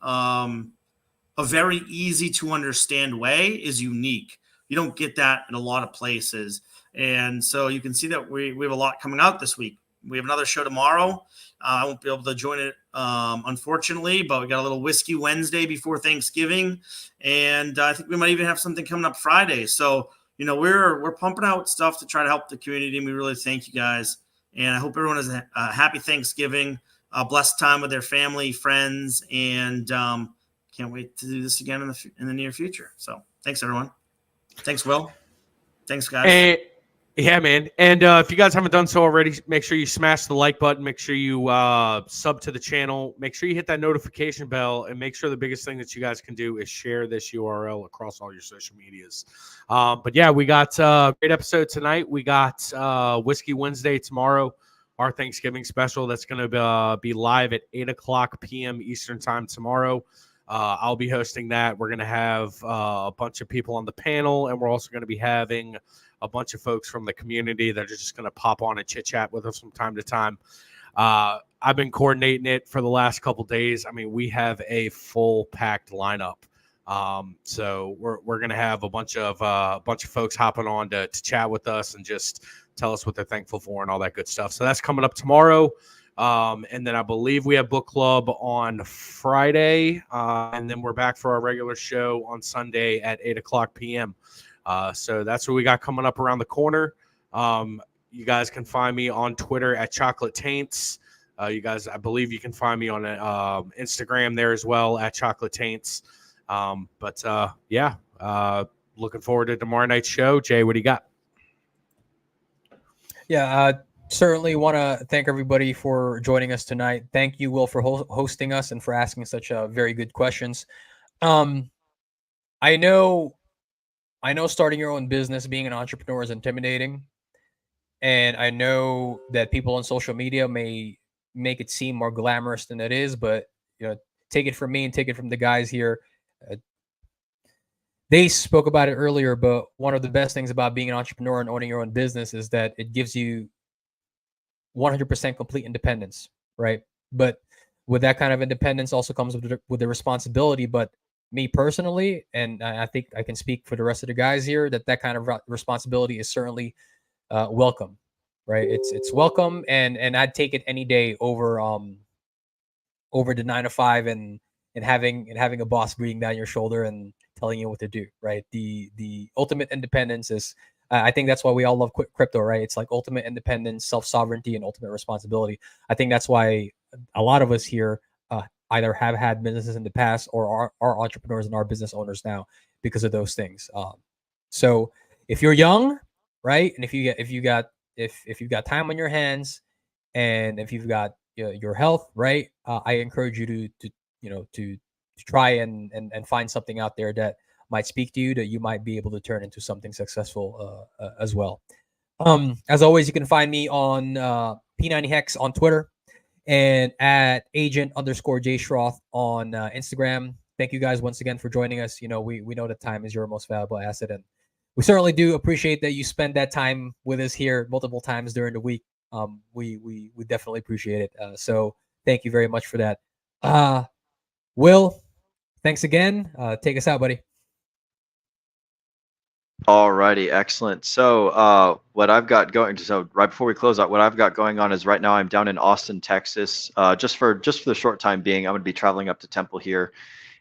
a very easy to understand way is unique. You don't get that in a lot of places. And so you can see that we have a lot coming out this week. We have another show tomorrow. I won't be able to join it, unfortunately, but we got a little Whiskey Wednesday before Thanksgiving. And I think we might even have something coming up Friday. So, we're pumping out stuff to try to help the community. And we really thank you guys. And I hope everyone has a happy Thanksgiving, a blessed time with their family, friends, and can't wait to do this again in the near future. So thanks, everyone. Thanks, Will. Thanks, guys. Yeah, man. And if you guys haven't done so already, make sure you smash the like button. Make sure you sub to the channel. Make sure you hit that notification bell, and make sure the biggest thing that you guys can do is share this URL across all your social medias. But yeah, we got a great episode tonight. We got Whiskey Wednesday tomorrow, our Thanksgiving special. That's going to be live at 8:00 p.m. Eastern time tomorrow. I'll be hosting that. We're going to have a bunch of people on the panel, and we're also going to be having a bunch of folks from the community that are just going to pop on and chit chat with us from time to time. I've been coordinating it for the last couple days. I mean, we have a full packed lineup. So we're going to have a bunch of folks hopping on to chat with us and just tell us what they're thankful for and all that good stuff. So that's coming up tomorrow. And then I believe we have book club on Friday, and then we're back for our regular show on Sunday at 8:00 p.m. So that's what we got coming up around the corner. You guys can find me on Twitter at Chocolate Taints. You guys, I believe you can find me on Instagram there as well at Chocolate Taints. Yeah, looking forward to tomorrow night's show. Jay, what do you got? Yeah, certainly want to thank everybody for joining us tonight. Thank you, Will, for hosting us and for asking such very good questions. I know starting your own business, being an entrepreneur is intimidating. And I know that people on social media may make it seem more glamorous than it is, but take it from me and take it from the guys here. They spoke about it earlier, but one of the best things about being an entrepreneur and owning your own business is that it gives you 100% complete independence, right? But with that kind of independence also comes with the responsibility. But me personally, and I think I can speak for the rest of the guys here, that kind of responsibility is certainly welcome, right? It's welcome, and I'd take it any day over the 9 to 5 and having a boss breathing down your shoulder and telling you what to do, right? The ultimate independence is, I think that's why we all love crypto, right? It's like ultimate independence, self-sovereignty, and ultimate responsibility. I think that's why a lot of us here either have had businesses in the past or are entrepreneurs and are business owners now because of those things. So if you're young, right, and if you've got time on your hands, and if you've got your health, right, I encourage you to try and find something out there that might speak to you, that you might be able to turn into something successful as well. As always, you can find me on P90 Hex on Twitter and at agent_JSchroth on Instagram. Thank you guys once again for joining us. We know that time is your most valuable asset, and we certainly do appreciate that you spend that time with us here multiple times during the week. We definitely appreciate it. So thank you very much for that. Will, thanks again. Take us out, buddy. Alrighty, excellent. So what I've got going, so right before we close out, what I've got going on is right now I'm down in Austin, Texas. Just for the short time being, I'm going to be traveling up to Temple here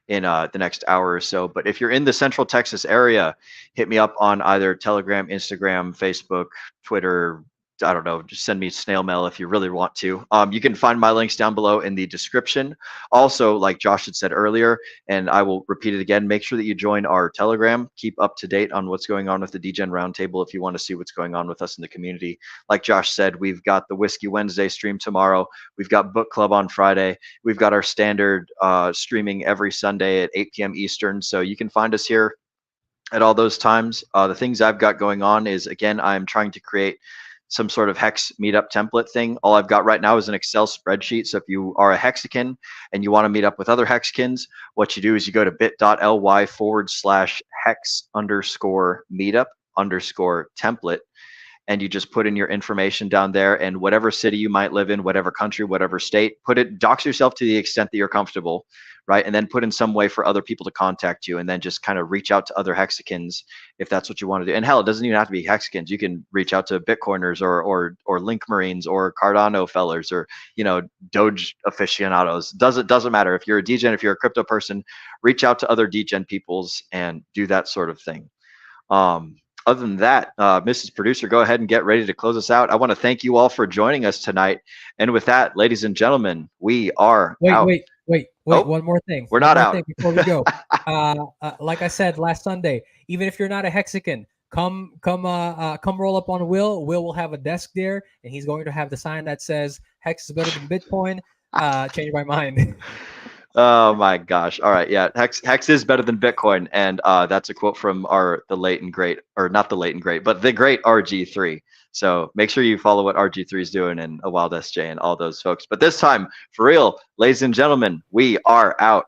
in the next hour or so. But if you're in the Central Texas area, hit me up on either Telegram, Instagram, Facebook, Twitter. I don't know, just send me snail mail if you really want to. You can find my links down below in the description. Also, like Josh had said earlier, and I will repeat it again, make sure that you join our Telegram. Keep up to date on what's going on with the DGen Roundtable if you want to see what's going on with us in the community. Like Josh said, we've got the Whiskey Wednesday stream tomorrow. We've got book club on Friday. We've got our standard streaming every Sunday at 8 p.m. Eastern. So you can find us here at all those times. The things I've got going on is, again, I'm trying to create some sort of Hex Meetup Template thing. All I've got right now is an Excel spreadsheet. So if you are a Hexican and you want to meet up with other Hexicans, what you do is you go to bit.ly/hex_meetup_template, and you just put in your information down there, and whatever city you might live in, whatever country, whatever state, dox yourself to the extent that you're comfortable, right? And then put in some way for other people to contact you, and then just kind of reach out to other Hexicans if that's what you want to do. And hell, it doesn't even have to be Hexicans. You can reach out to Bitcoiners or Link Marines or Cardano fellers or, Doge aficionados. Doesn't matter. If you're a DGen, if you're a crypto person, reach out to other DGen peoples and do that sort of thing. Other than that, Mrs. Producer, go ahead and get ready to close us out. I want to thank you all for joining us tonight. And with that, ladies and gentlemen, we are out. Wait, Oh, one more thing. We're not out. Before we go. Like I said last Sunday, even if you're not a Hexican, come roll up on Will. Will will have a desk there, and he's going to have the sign that says Hex is better than Bitcoin. Change my mind. Oh my gosh. All right. Yeah. Hex is better than Bitcoin. And that's a quote from the late and great, or not the late and great, but the great RG3. So make sure you follow what RG3 is doing, and a Wild SJ and all those folks. But this time, for real, ladies and gentlemen, we are out.